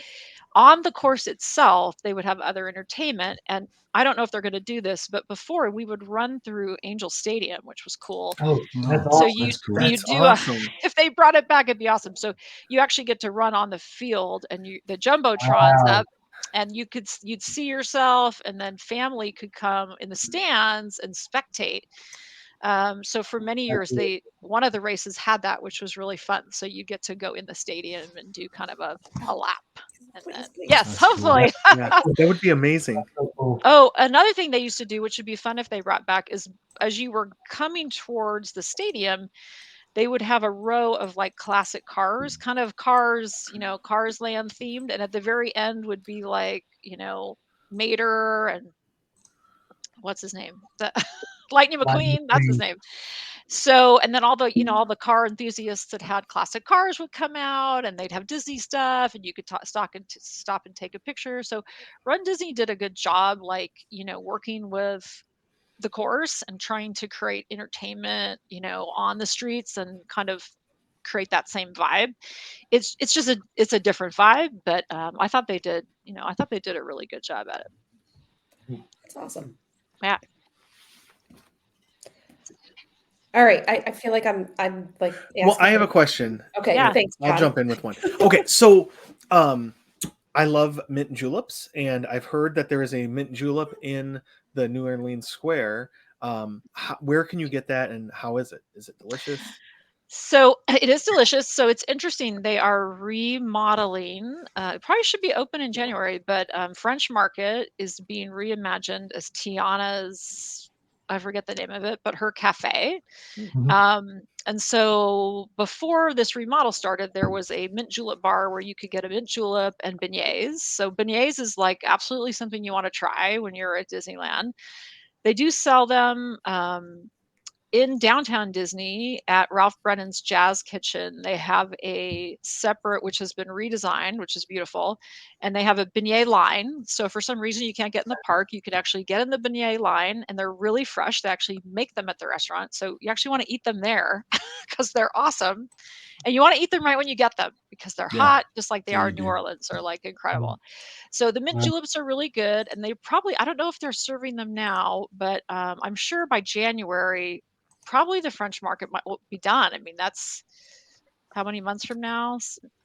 on the course itself, they would have other entertainment. And I don't know if they're going to do this, but before we would run through Angel Stadium, which was cool. Oh, that's No, So awesome. you that's cool. you That's do awesome. if they brought it back, it'd be awesome. So you actually get to run on the field, and the jumbotron's Wow. up, and you'd see yourself, and then family could come in the stands and spectate. So for many years, one of the races had that, which was really fun. So you get to go in the stadium and do kind of a lap. And then, yes, That's cool. hopefully. Yeah, that would be amazing. So cool. Oh, another thing they used to do, which would be fun if they brought back, is as you were coming towards the stadium, they would have a row of like classic cars, kind of cars, Cars Land themed. And at the very end would be like, Mater and what's his name? Lightning Lightning McQueen, that's his McQueen. name. So, and then all the car enthusiasts that had classic cars would come out, and they'd have Disney stuff, and you could stop and take a picture. So Run Disney did a good job, like, working with the course and trying to create entertainment, on the streets and kind of create that same vibe. It's just it's a different vibe, but I thought they did a really good job at it. That's awesome. Yeah. All right. I feel like I'm like Well, I have a asking- question. Okay, Yeah. thanks, I'll John. jump in with one. Okay, so I love mint juleps, and I've heard that there is a mint julep in the New Orleans Square. Where can you get that, and how is it? Is it delicious? So it is delicious. So it's interesting. They are remodeling. It probably should be open in January, but French Market is being reimagined as Tiana's. I forget the name of it, but her cafe. Mhm. And so before this remodel started, there was a mint julep bar where you could get a mint julep and beignets. So beignets is like absolutely something you want to try when you're at Disneyland. They do sell them in downtown Disney at Ralph Brennan's Jazz Kitchen. They have a separate, which has been redesigned, which is beautiful. And they have a beignet line. So for some reason you can't get in the park, you can actually get in the beignet line, and they're really fresh. They actually make them at the restaurant. So you actually want to eat them there because they're awesome. And you want to eat them right when you get them because they're Yeah, hot, just like they yeah, are you in New do. Orleans. They're like incredible. So the mint Wow. juleps are really good. And I don't know if they're serving them now, but I'm sure by January, probably the French Market will be done. I mean, that's how many months from now?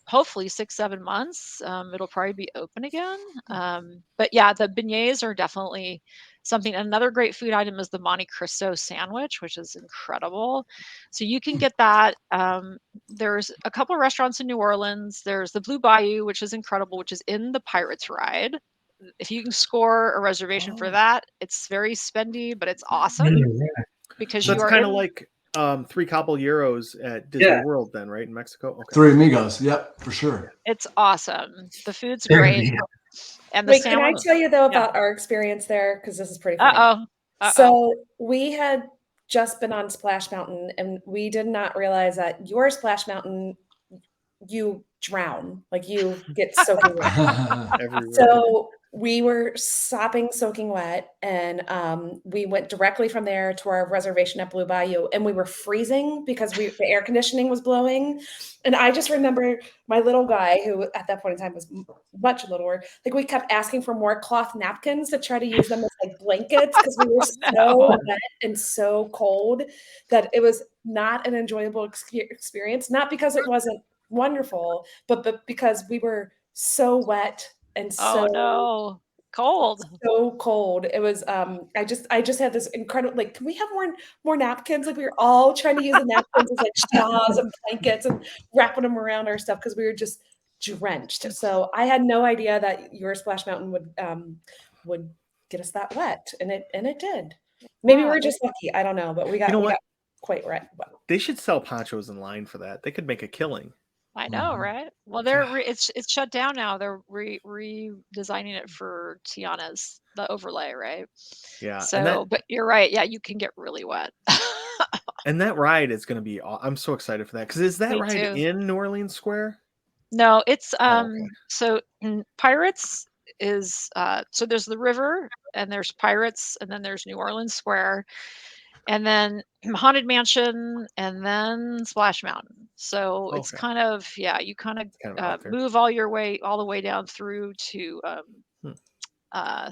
Hopefully 6-7 months. It'll probably be open again. But yeah, the beignets are definitely something. Another great food item is the Monte Cristo sandwich, which is incredible. So you can get that. There's a couple of restaurants in New Orleans. There's the Blue Bayou, which is incredible, which is in the Pirates ride. If you can score a reservation for Oh. that, it's very spendy, but it's awesome Yeah. because So you it's are kind of in. like 3 caballeros at Disney Yeah. World, then, right, in Mexico? Okay. Three Amigos. Yep, for sure. It's awesome. The food's There great, you go. and the Wait, can I sandwich. tell you though Yeah. about our experience there? Because this is pretty funny. Uh-oh. So we had just been on Splash Mountain, and we did not realize that your Splash Mountain, you drown, like you get soaking wet. Everywhere. So we were sopping, soaking wet, and we went directly from there to our reservation at Blue Bayou, and we were freezing because the air conditioning was blowing. And I just remember my little guy, who at that point in time was much littler, like we kept asking for more cloth napkins to try to use them as like blankets because we were Oh, so no. wet and so cold that it was not an enjoyable experience. Not because it wasn't wonderful, but because we were so wet and Oh, no. Cold. so cold. It was I just had this incredible, like, can we have more napkins? Like we were all trying to use the napkins as like straws and blankets and wrapping them around our stuff because we were just drenched. So I had no idea that your Splash Mountain would get us that wet, and it did. Maybe Wow. we're just lucky. I don't know, but we You know got what? quite wet. They should sell ponchos in line for that. They could make a killing. I know, Mhm. right? Well, it's shut down now. They're redesigning it for Tiana's, the overlay, right? Yeah, So, but you're right. Yeah, you can get really wet. and that ride is going to be. I'm so excited for that because is that Me ride too. in New Orleans Square? No, it's Oh, okay. so Pirates is so there's the river and there's Pirates and then there's New Orleans Square and then Haunted Mansion and then Splash Mountain. So it's Okay, kind of, yeah, you kind of kind of out there. move all the way down through to Hmm.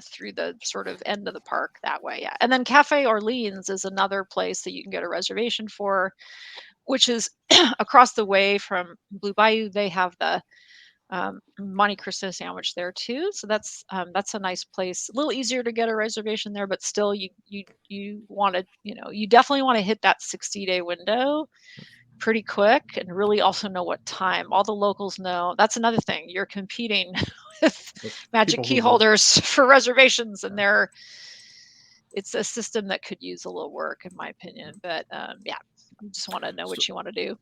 through the sort of end of the park that way. Yeah. And then Cafe Orleans is another place that you can get a reservation for, which is across the way from Blue Bayou. They have the Monte Cristo sandwich there too. So that's a nice place. A little easier to get a reservation there, but still you want to, you definitely want to hit that 60-day window pretty quick and really also know what time. All the locals know. That's another thing. You're competing with With magic people key who live. holders for reservations, and it's a system that could use a little work, in my opinion. But yeah, you just want to know what you want to do.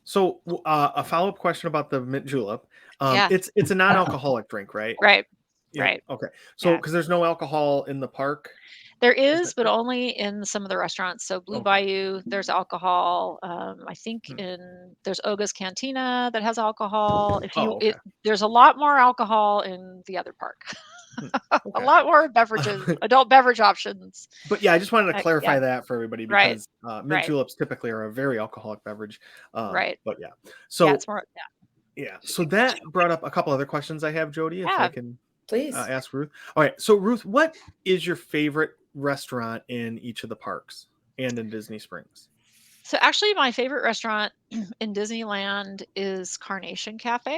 So, a follow-up question about the mint julep. Yeah. It's a non-alcoholic drink, right? Right. Yeah. Right. Okay. So, Yeah. because there's no alcohol in the park, There is is, that but correct? only in some of the restaurants. So Blue Okay. Bayou, there's alcohol. I think Hmm. there's Oga's Cantina that has alcohol. Oh, okay. There's a lot more alcohol in the other park. Hmm. A Okay. lot more beverages, adult beverage options. But yeah, I just wanted to Yeah. clarify that for everybody Right. because mint Right. juleps typically are a very alcoholic beverage. Right. But yeah. Yeah. So It's more. Yeah. yeah. So that brought up a couple other questions I have, Jody, if I Yeah. can Please. ask Ruth. All right. So Ruth, what is your favorite restaurant in each of the parks and in Disney Springs? So actually, my favorite restaurant in Disneyland is Carnation Cafe.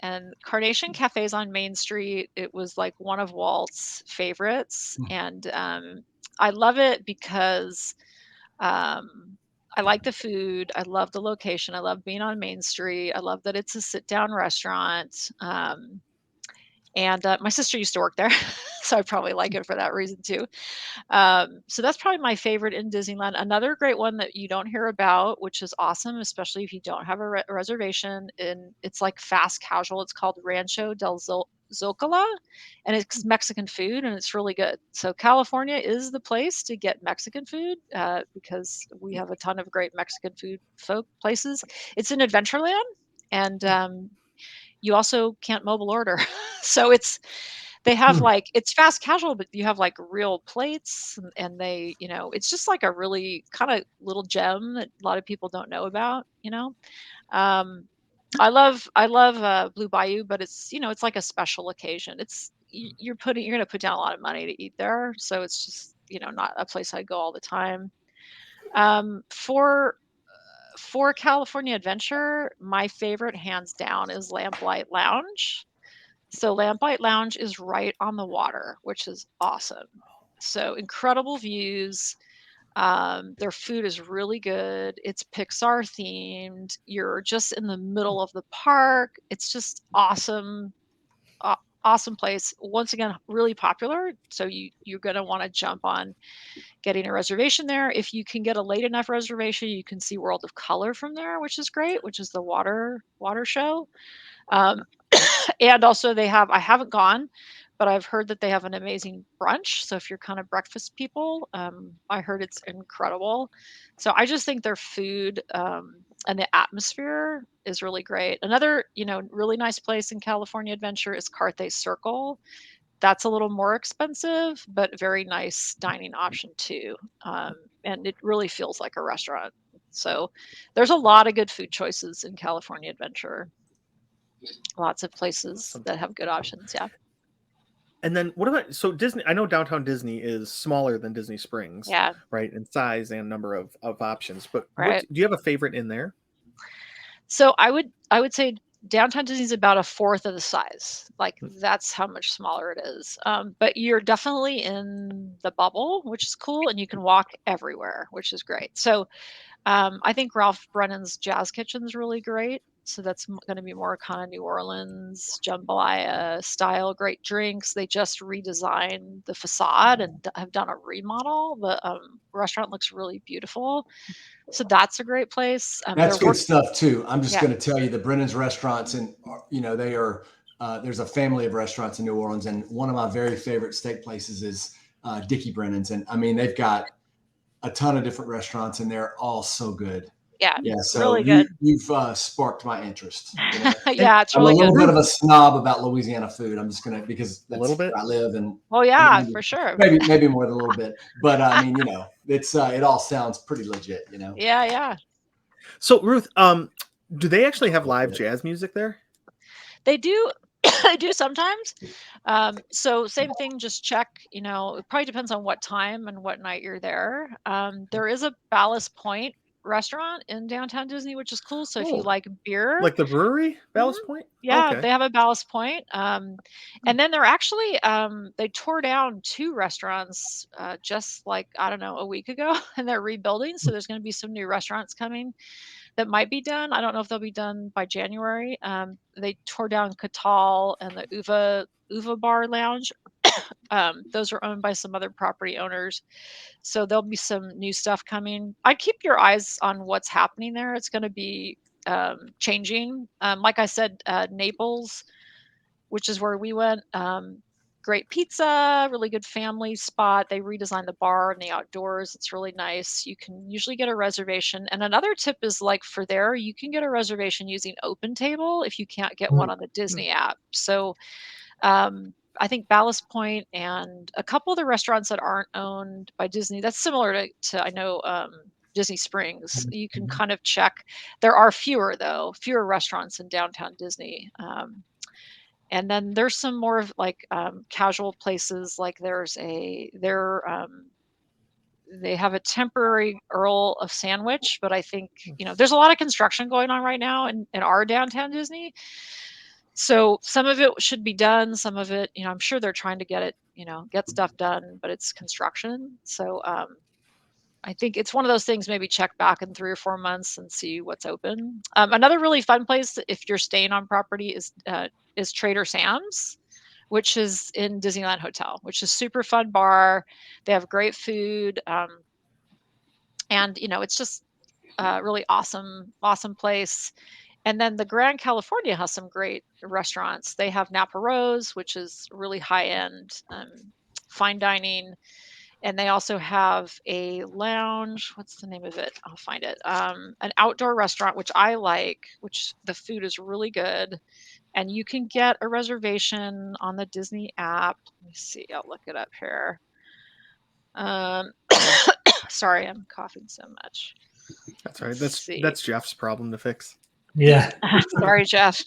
And Carnation Cafe is on Main Street. It was like one of Walt's favorites. And I love it because I like the food. I love the location. I love being on Main Street. I love that it's a sit down restaurant. And my sister used to work there. So I probably like it for that reason too. So that's probably my favorite in Disneyland. Another great one that you don't hear about, which is awesome, especially if you don't have a reservation, and it's like fast casual. It's called Rancho del Zocala, and it's Mexican food, and it's really good. So California is the place to get Mexican food because we have a ton of great Mexican food places. It's in Adventureland, and you also can't mobile order. So they have like it's fast casual, but you have like real plates and they, it's just like a really kind of little gem that a lot of people don't know about. Um, I love Blue Bayou, but it's like a special occasion. You're going to put down a lot of money to eat there. So it's just, not a place I go all the time. For California Adventure, my favorite hands down is Lamplight Lounge. So Lamplight Lounge is right on the water, which is awesome. So incredible views. Their food is really good. It's Pixar themed. You're just in the middle of the park. It's just awesome. Awesome place. Once again, really popular. So you're gonna want to jump on getting a reservation there. If you can get a late enough reservation, you can see World of Color from there, which is great, which is the water show. Um, and also I haven't gone, but I've heard that they have an amazing brunch. So if you're kind of breakfast people, I heard it's incredible. So I just think their food and the atmosphere is really great. Another, really nice place in California Adventure is Carthay Circle. That's a little more expensive, but very nice dining option too. And it really feels like a restaurant. So there's a lot of good food choices in California Adventure. Lots of places Awesome. that have good options. Yeah. And then what about, so Disney, I know downtown Disney is smaller than Disney Springs, Yeah. right? In size and number of options. But Right. do you have a favorite in there? So I would say downtown Disney's about a fourth of the size. Like that's how much smaller it is. But you're definitely in the bubble, which is cool, and you can walk everywhere, which is great. So I think Ralph Brennan's Jazz Kitchen is really great. So that's going to be more kind of New Orleans, jambalaya style, great drinks. They just redesigned the facade and have done a remodel. The restaurant looks really beautiful. So that's a great place. That's good stuff too. I'm just Yeah. going to tell you the Brennan's restaurants, and they are. There's a family of restaurants in New Orleans, and one of my very favorite steak places is Dickie Brennan's, and I mean they've got a ton of different restaurants, and they're all so good. Yeah, Yeah, so really good. you've sparked my interest. Yeah, it's I'm really a little good. bit of a snob about Louisiana food. I'm just gonna, because A that's little bit? where I live, and Well, yeah, for sure. maybe more than a little bit. But I mean, it's it all sounds pretty legit. Yeah, yeah. So Ruth, do they actually have live jazz music there? They do. They do sometimes. So same thing, just check, it probably depends on what time and what night you're there. There is a Ballast Point restaurant in downtown Disney, which is cool. So if you Oh, like beer, like the brewery, Ballast Point? yeah, Okay. they have a Ballast Point. And then they're actually they tore down 2 restaurants just like, I don't know, a week ago, and they're rebuilding. So there's going to be some new restaurants coming that might be done. I don't know if they'll be done by January. They tore down Catal and the Uva Bar Lounge. Those are owned by some other property owners. So there'll be some new stuff coming. I keep your eyes on what's happening there. It's going to be changing. Like I said, Naples, which is where we went. Great pizza, really good family spot. They redesigned the bar and the outdoors. It's really nice. You can usually get a reservation. And another tip is, like, for there, you can get a reservation using Open Table if you can't get one on the Disney app. So I think Ballast Point and a couple of the restaurants that aren't owned by Disney, that's similar to I know Disney Springs. You can kind of check. There are fewer restaurants in downtown Disney. And then there's some more of like casual places. Like they have a temporary Earl of Sandwich, but I think there's a lot of construction going on right now in our downtown Disney. So some of it should be done. Some of it, I'm sure they're trying to get stuff done, but it's construction. So I think it's one of those things. Maybe check back in 3 or 4 months and see what's open. Another really fun place if you're staying on property is Trader Sam's, which is in Disneyland Hotel, which is super fun bar. They have great food, and it's just a really awesome place. And then the Grand California has some great restaurants. They have Napa Rose, which is really high end, fine dining. And they also have a lounge. What's the name of it? I'll find it. An outdoor restaurant, which I like, which the food is really good. And you can get a reservation on the Disney app. Let me see. I'll look it up here. Sorry, I'm coughing so much. That's all right. That's Jeff's problem to fix. Yeah. Sorry, Jeff.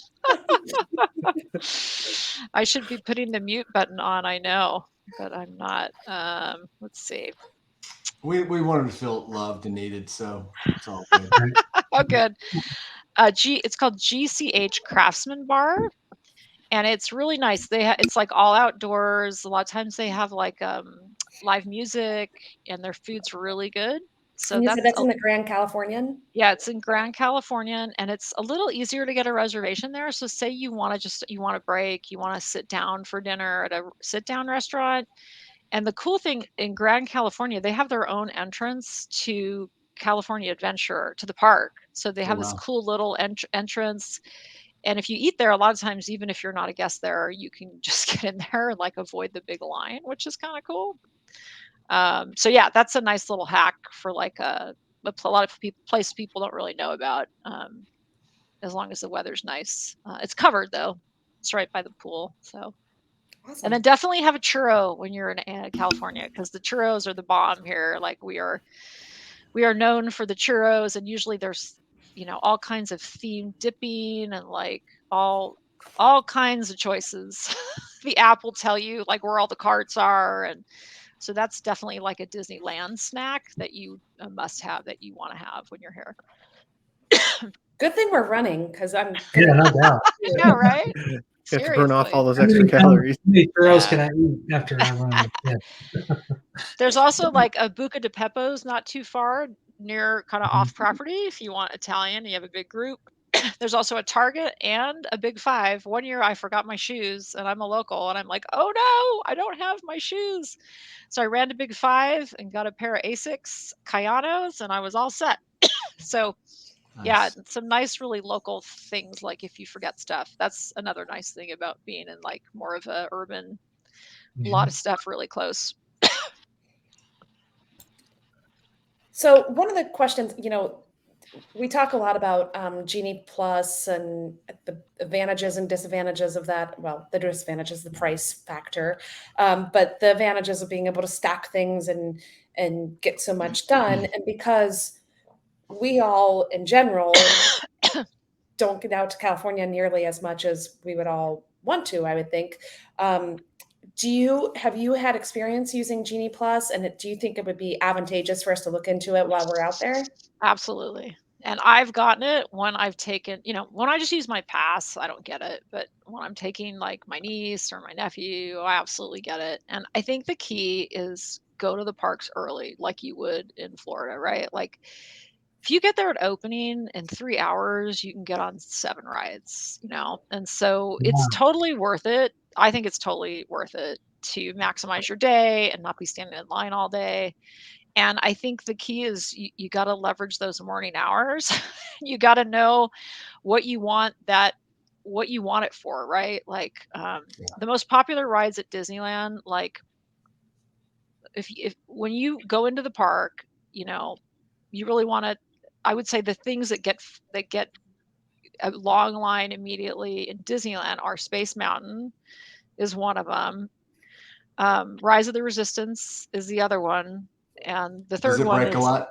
I should be putting the mute button on, I know, but I'm not. Let's see. We wanted to feel loved and needed, so it's all good. Oh, good. It's called GCH Craftsman Bar, and it's really nice. It's like all outdoors. A lot of times they have like live music, and their food's really good. So And you said that's in the Grand Californian? Yeah, it's in Grand Californian, and it's a little easier to get a reservation there. So say you want to break, you want to sit down for dinner at a sit-down restaurant. And the cool thing in Grand California, they have their own entrance to California Adventure, to the park. So they have this cool little entrance. And if you eat there, a lot of times, even if you're not a guest there, you can just get in there and like avoid the big line, which is kind of cool. So yeah, that's a nice little hack for like a lot of place people don't really know about. As long as the weather's nice, it's covered though. It's right by the pool, so And Awesome. then definitely have a churro when you're in California, because the churros are the bomb here. Like we are known for the churros, and usually there's all kinds of themed dipping and like all kinds of choices. The app will tell you like where all the carts are, and so that's definitely like a Disneyland snack that you must have, that you want to have when you're here. Good thing we're running, because I'm Yeah, gonna. no doubt. Yeah, right. You have to burn off all Seriously. those How extra many calories. churros Yeah. can I eat after I run? Yeah. There's also like a Buca de Beppo's not too far, near kind of Mhm. off property, if you want Italian and you have a big group. There's also a Target and a Big Five. One year I forgot my shoes, and I'm a local, and I'm like, oh no, I don't have my shoes. So I ran to Big Five and got a pair of Asics Kayanos, and I was all set. So yeah, Nice. some nice, really local things. Like if you forget stuff, that's another nice thing about being in like more of a urban. A lot of stuff really close. So one of the questions, we talk a lot about Genie Plus and the advantages and disadvantages of that. Well, the disadvantages, the price factor, but the advantages of being able to stack things and get so much done. And because we all, in general, don't get out to California nearly as much as we would all want to, I would think. Um, have you had experience using Genie Plus, and do you think it would be advantageous for us to look into it while we're out there? Absolutely. And I've gotten it when I've taken, when I just use my pass, I don't get it. But when I'm taking like my niece or my nephew, I absolutely get it. And I think the key is go to the parks early, like you would in Florida, right? Like if you get there at opening in 3 hours, you can get on 7 rides. And so it's Wow. totally worth it. I think it's totally worth it to maximize your day and not be standing in line all day. And I think the key is you got to leverage those morning hours. You got to know what you want it for, right? Like the most popular rides at Disneyland, like if when you go into the park, you really want to. I would say the things that get a long line immediately in Disneyland are Space Mountain is one of them. Rise of the Resistance is the other one, and the Does third it one break a is lot?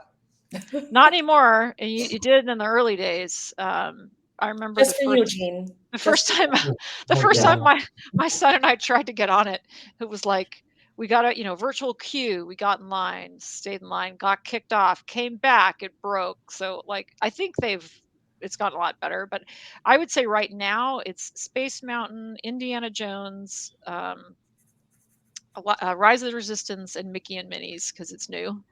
not anymore. And you did in the early days. I remember Just for you, Gene. the Just first for time you. the Oh, first Yeah. time God. my son and I tried to get on it. It was like we got a virtual queue. We got in line, stayed in line, got kicked off, came back, it broke. So like I think it's gotten a lot better, but I would say right now it's Space Mountain, Indiana Jones, Rise of the Resistance, and Mickey and Minnie's because it's new.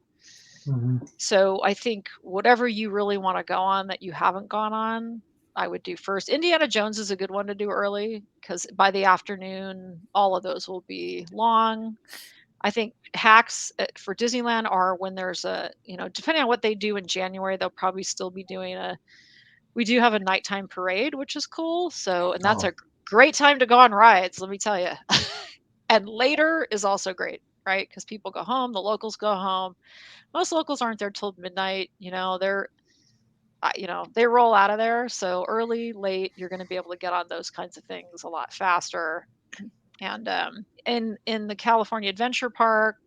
Mhm. So I think whatever you really want to go on that you haven't gone on, I would do first. Indiana Jones is a good one to do early because by the afternoon, all of those will be long. I think hacks for Disneyland are when there's depending on what they do in January, they'll probably still be doing we do have a nighttime parade, which is cool. So, and that's a Oh, great time to go on rides, let me tell you. And later is also great, right? Because people go home, the locals go home. Most locals aren't there till midnight. They roll out of there. So early, late, you're going to be able to get on those kinds of things a lot faster. And in the California Adventure Park,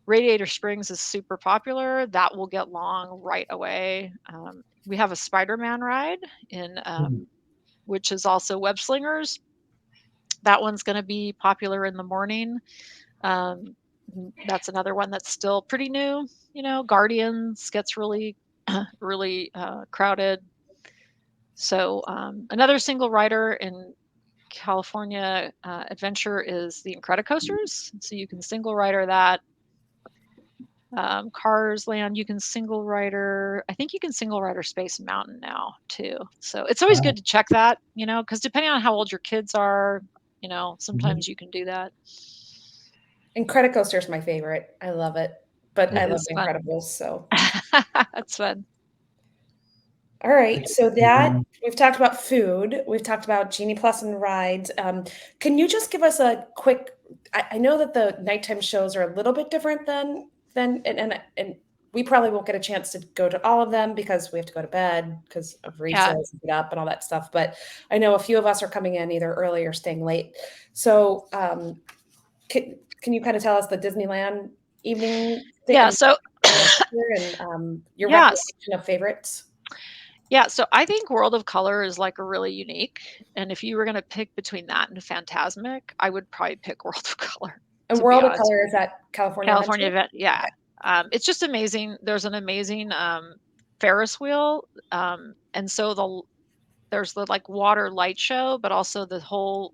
Radiator Springs is super popular. That will get long right away. We have a Spider-Man ride which is also Web Slingers. That one's going to be popular in the morning. Um, that's another one that's still pretty new. Guardians gets really, really crowded. So another single rider in California Adventure is the Incredicoasters. So you can single rider that. Cars Land, you can single rider. I think you can single rider Space Mountain now too. So it's always Wow. good to check that, because depending on how old your kids are, Mhm. sometimes you can do that. Incredicoaster is my favorite. I love it, but It I yeah. love is the fun. Incredibles. So, That's fun. all right. So that Mhm. we've talked about food, we've talked about Genie Plus and rides. Can you just give us a quick? I know that the nighttime shows are a little bit different than and we probably won't get a chance to go to all of them because we have to go to bed because of Yeah. recess and get up and all that stuff. But I know a few of us are coming in either early or staying late. So can you kind of tell us the Disneyland evening thing Yeah. So and your Yes. recommendation of favorites? Yeah, so I think World of Color is like a really unique. And if you were gonna pick between that and Fantasmic, I would probably pick World of Color, And to be World of honest. Color is at California California Adventure? event, yeah. It's just amazing. There's an amazing Ferris wheel. And so there's the like water light show, but also the whole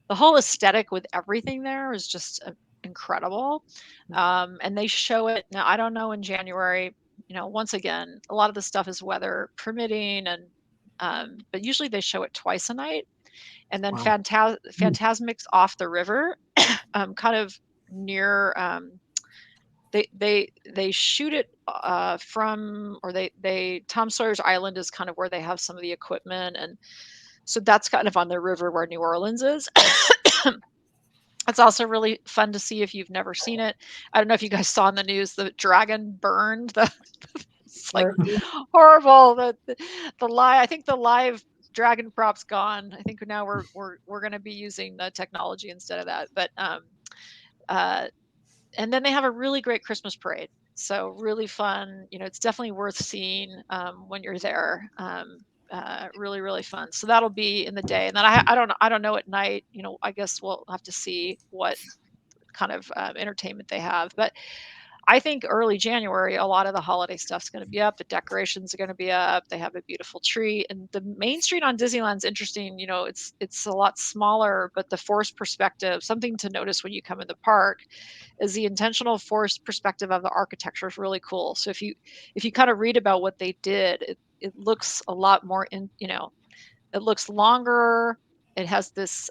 aesthetic with everything there is just incredible. And they show it now. I don't know in January. Once again, a lot of the stuff is weather permitting, and but usually they show it twice a night. And then Wow. Phantasmic's off the river, kind of near. They shoot it from, or they Tom Sawyer's Island is kind of where they have some of the equipment, and so that's kind of on the river where New Orleans is. It's also really fun to see if you've never seen it. I don't know if you guys saw in the news, the dragon burned. It's like horrible. I think the live dragon prop's gone. I think now we're going to be using the technology instead of that. But and then they have a really great Christmas parade. So really fun. It's definitely worth seeing when you're there. Really, really fun. So that'll be in the day, and then I don't know at night. I guess we'll have to see what kind of entertainment they have. But I think early January, a lot of the holiday stuff's going to be up. The decorations are going to be up. They have a beautiful tree, and the main street on Disneyland's interesting. It's a lot smaller, but the forced perspective, something to notice when you come in the park, is the intentional forced perspective of the architecture is really cool. So if you kind of read about what they did, it looks a lot more it looks longer. It has this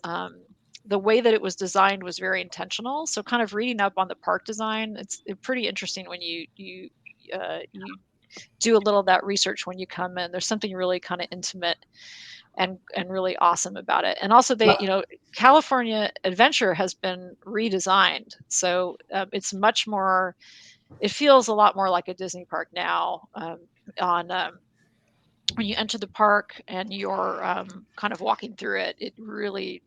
the way that it was designed was very intentional. So kind of reading up on the park design, it's pretty interesting when you do a little of that research when you come in. There's something really kind of intimate and really awesome about it. And also California Adventure has been redesigned. So it's much more, it feels a lot more like a Disney park now when you enter the park and you're kind of walking through it. It really,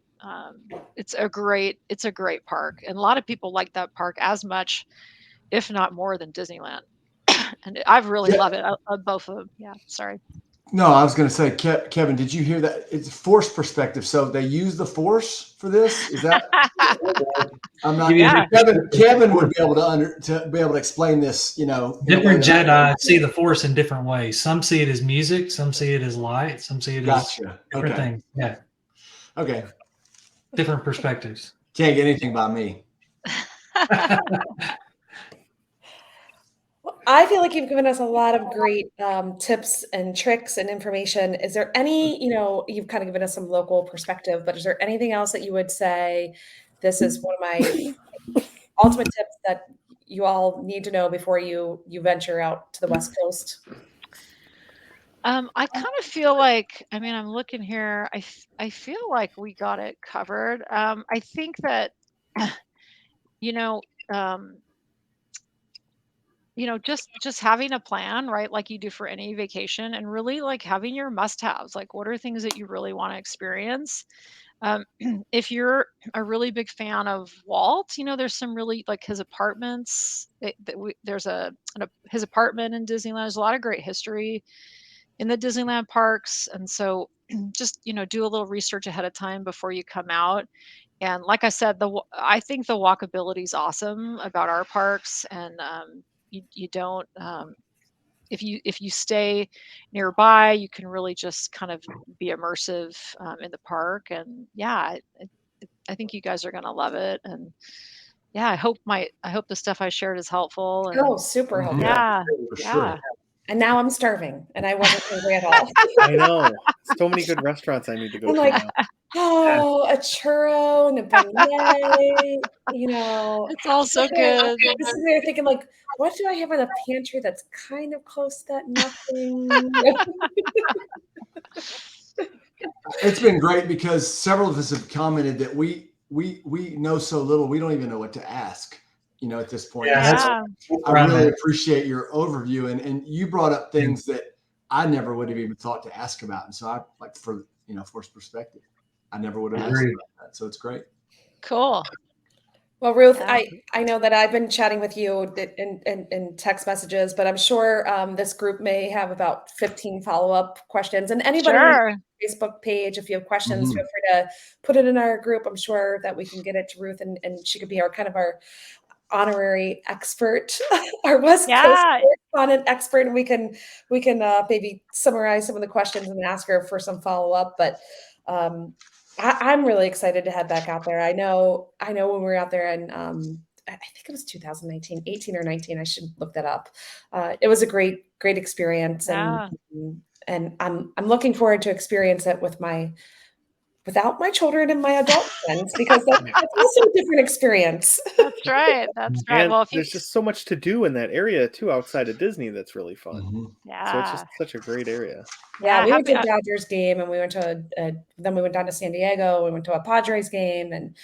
it's a great park. And a lot of people like that park as much, if not more than Disneyland. And I've really Yeah. loved it. I love both of them. Yeah. Sorry. No, I was going to say, Kevin, did you hear that? It's force perspective. So they use the force for this. Is that? I'm not. Yeah. Kevin would be able to explain this. In a way Different that Jedi see the Force in different ways. Some see it as music. Some see it as light. Some see it as different Okay. things. Yeah, Okay. different perspectives. Can't get anything by me. I feel like you've given us a lot of great tips and tricks and information. Is there any, you've kind of given us some local perspective, but is there anything else that you would say, this is one of my ultimate tips that you all need to know before you venture out to the West Coast? I kind of feel like, I'm looking here. I feel like we got it covered. I think that, just having a plan, right? Like you do for any vacation, and really like having your must-haves, like what are things that you really want to experience. If you're a really big fan of Walt, there's some really like his apartments. There's his apartment in Disneyland. There's a lot of great history in the Disneyland parks, and so just do a little research ahead of time before you come out. And like I said, I think the walkability is awesome about our parks, and you don't if you stay nearby, you can really just kind of be immersive in the park. And yeah, I think you guys are gonna love it. And yeah, I hope the stuff I shared is helpful. And Oh, super helpful. yeah, For yeah. sure. And now I'm starving, and I wasn't hungry at all. I know. So many good restaurants I need to go I'm to like, now. oh, a churro and a beignet, It's all so good. I'm sitting there thinking, like, what do I have in the pantry that's kind of close to that nothing? It's been great because several of us have commented that we know so little, we don't even know what to ask. at this point. Yeah, So Yeah. I really appreciate your overview, and you brought up things that I never would have even thought to ask about. And so I like for perspective, I never would have asked Agreed. about that. So it's great. Cool. Well, Ruth, Yeah. I know that I've been chatting with you in text messages, but I'm sure this group may have about 15 follow-up questions. And anybody on Sure. the Facebook page, if you have questions, Mhm. feel free to put it in our group. I'm sure that we can get it to Ruth, and she could be our kind of our honorary expert, our West Coast Yeah. correspondent expert, and we can maybe summarize some of the questions and ask her for some follow-up. But I'm really excited to head back out there. I know when we were out there, and I think it was 2019, 18 or 19. I should look that up. It was a great experience, Yeah. and I'm looking forward to experience it without my children and my adult friends, because that's also a different experience. That's right. That's right. And Well, if you, there's just so much to do in that area too, outside of Disney. That's really fun. Mhm. So it's yeah. just such a great area. Yeah, we went happy- to a Dodgers game, and we went to then we went down to San Diego. We went to a Padres game, and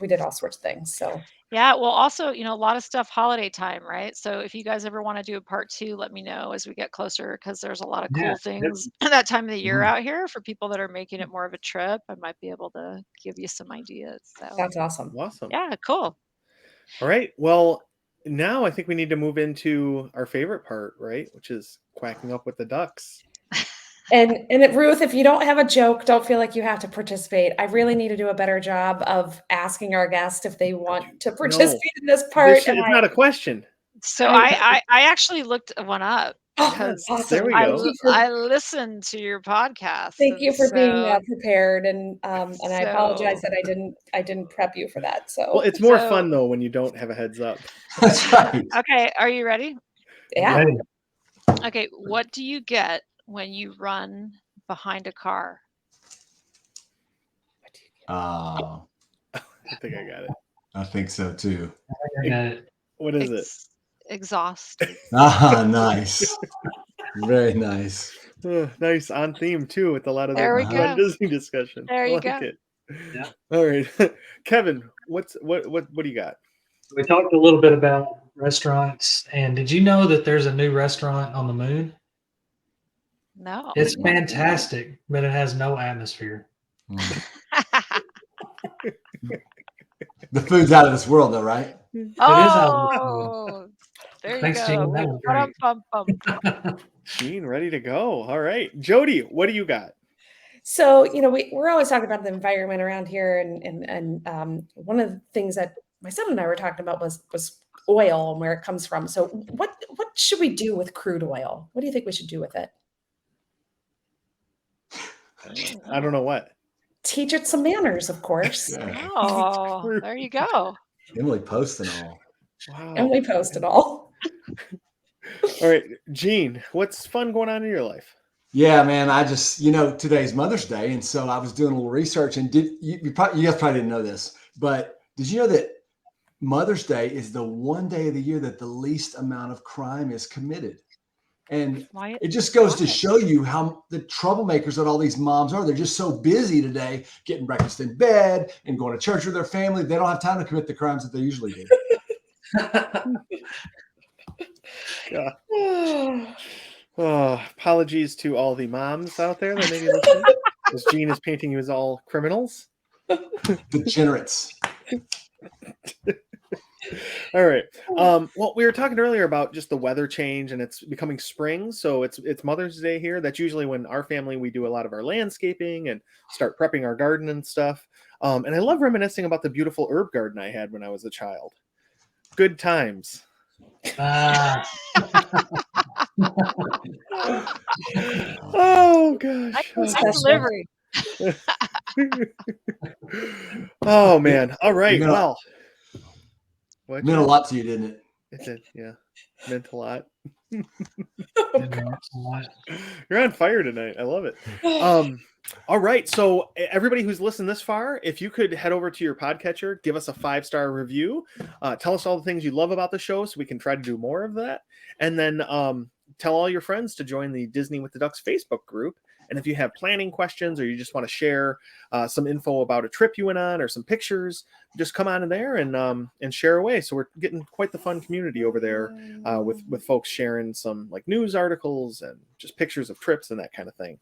we did all sorts of things. So Yeah, well, also, a lot of stuff holiday time, right? So if you guys ever want to do a part 2, let me know as we get closer, because there's a lot of Yeah, cool things that time of the year Mhm. out here for people that are making it more of a trip. I might be able to give you some ideas. So that's awesome. Awesome. yeah, cool. All right. Well, now I think we need to move into our favorite part, right? Which is quacking up with the ducks. Ruth, if you don't have a joke, don't feel like you have to participate. I really need to do a better job of asking our guests if they want to participate in this part. It's not a question. So I- I actually looked one up Oh, because awesome. There we I go. I listened to your podcast. Thank you and for being so- prepared, and I apologize so- that I didn't prep you for that. So Well, it's more So- fun though when you don't have a heads up. That's right. Okay, are you ready? yeah. Hey, Okay, what do you get when you run behind a car? Uh, I think I got it. I think so too. I got it. What is it? Exhaust. Nice. Very nice. Nice on theme too, with a lot of There the we fun go. Disney discussion. There I you like go. it. Yeah. All right, Kevin, what do you got? We talked a little bit about restaurants, and did you know that there's a new restaurant on the moon? No. It's fantastic, but it has no atmosphere. Mm. The food's out of this world, though, right? Oh, there you Thanks, go. Gene. That was great. Ba-dum-bum-bum. Gene, ready to go. All right, Jody, what do you got? So, we're always talking about the environment around here, and one of the things that my son and I were talking about was oil and where it comes from. So, what should we do with crude oil? What do you think we should do with it? I don't know what. Teach it some manners, of course, Yeah. Oh, there you go. Emily posting all. Wow. and we post it all. All right, Gene, what's fun going on in your life? Yeah, man. I just, today's Mother's Day, and so I was doing a little research. And you guys probably didn't know this, but did you know that Mother's Day is the one day of the year that the least amount of crime is committed? And Why? it just goes to why? show you how the troublemakers that all these moms are. They're just so busy today getting breakfast in bed and going to church with their family. They don't have time to commit the crimes that they usually do. Apologies to all the moms out there that may be listening. As Gene is painting you as all criminals. Degenerates. All right. Well, we were talking earlier about just the weather change, and it's becoming spring. So it's Mother's Day here. That's usually when our family, we do a lot of our landscaping and start prepping our garden and stuff. And I love reminiscing about the beautiful herb garden I had when I was a child. Good times. Oh gosh. Nice delivery. Oh man. All right. You know- Well, what Meant a lot to you, didn't it? it did. Yeah, meant a lot. What? You're on fire tonight. I love it. All right. So everybody who's listened this far, if you could head over to your podcatcher, give us a 5-star review. Tell us all the things you love about the show so we can try to do more of that. And then tell all your friends to join the Disney with the Ducks Facebook group. And if you have planning questions or you just want to share some info about a trip you went on or some pictures, just come on in there and share away. So we're getting quite the fun community over there with folks sharing some like news articles and just pictures of trips and that kind of thing.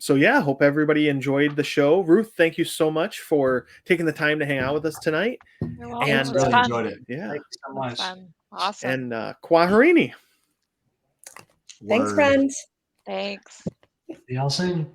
So yeah, hope everybody enjoyed the show. Ruth, thank you so much for taking the time to hang out with us tonight. You're welcome. And It was Really fun. enjoyed it. yeah, Thank you so It was much. fun. Awesome. and Kwaharini. Thanks, Word. friends. Thanks. See y'all soon.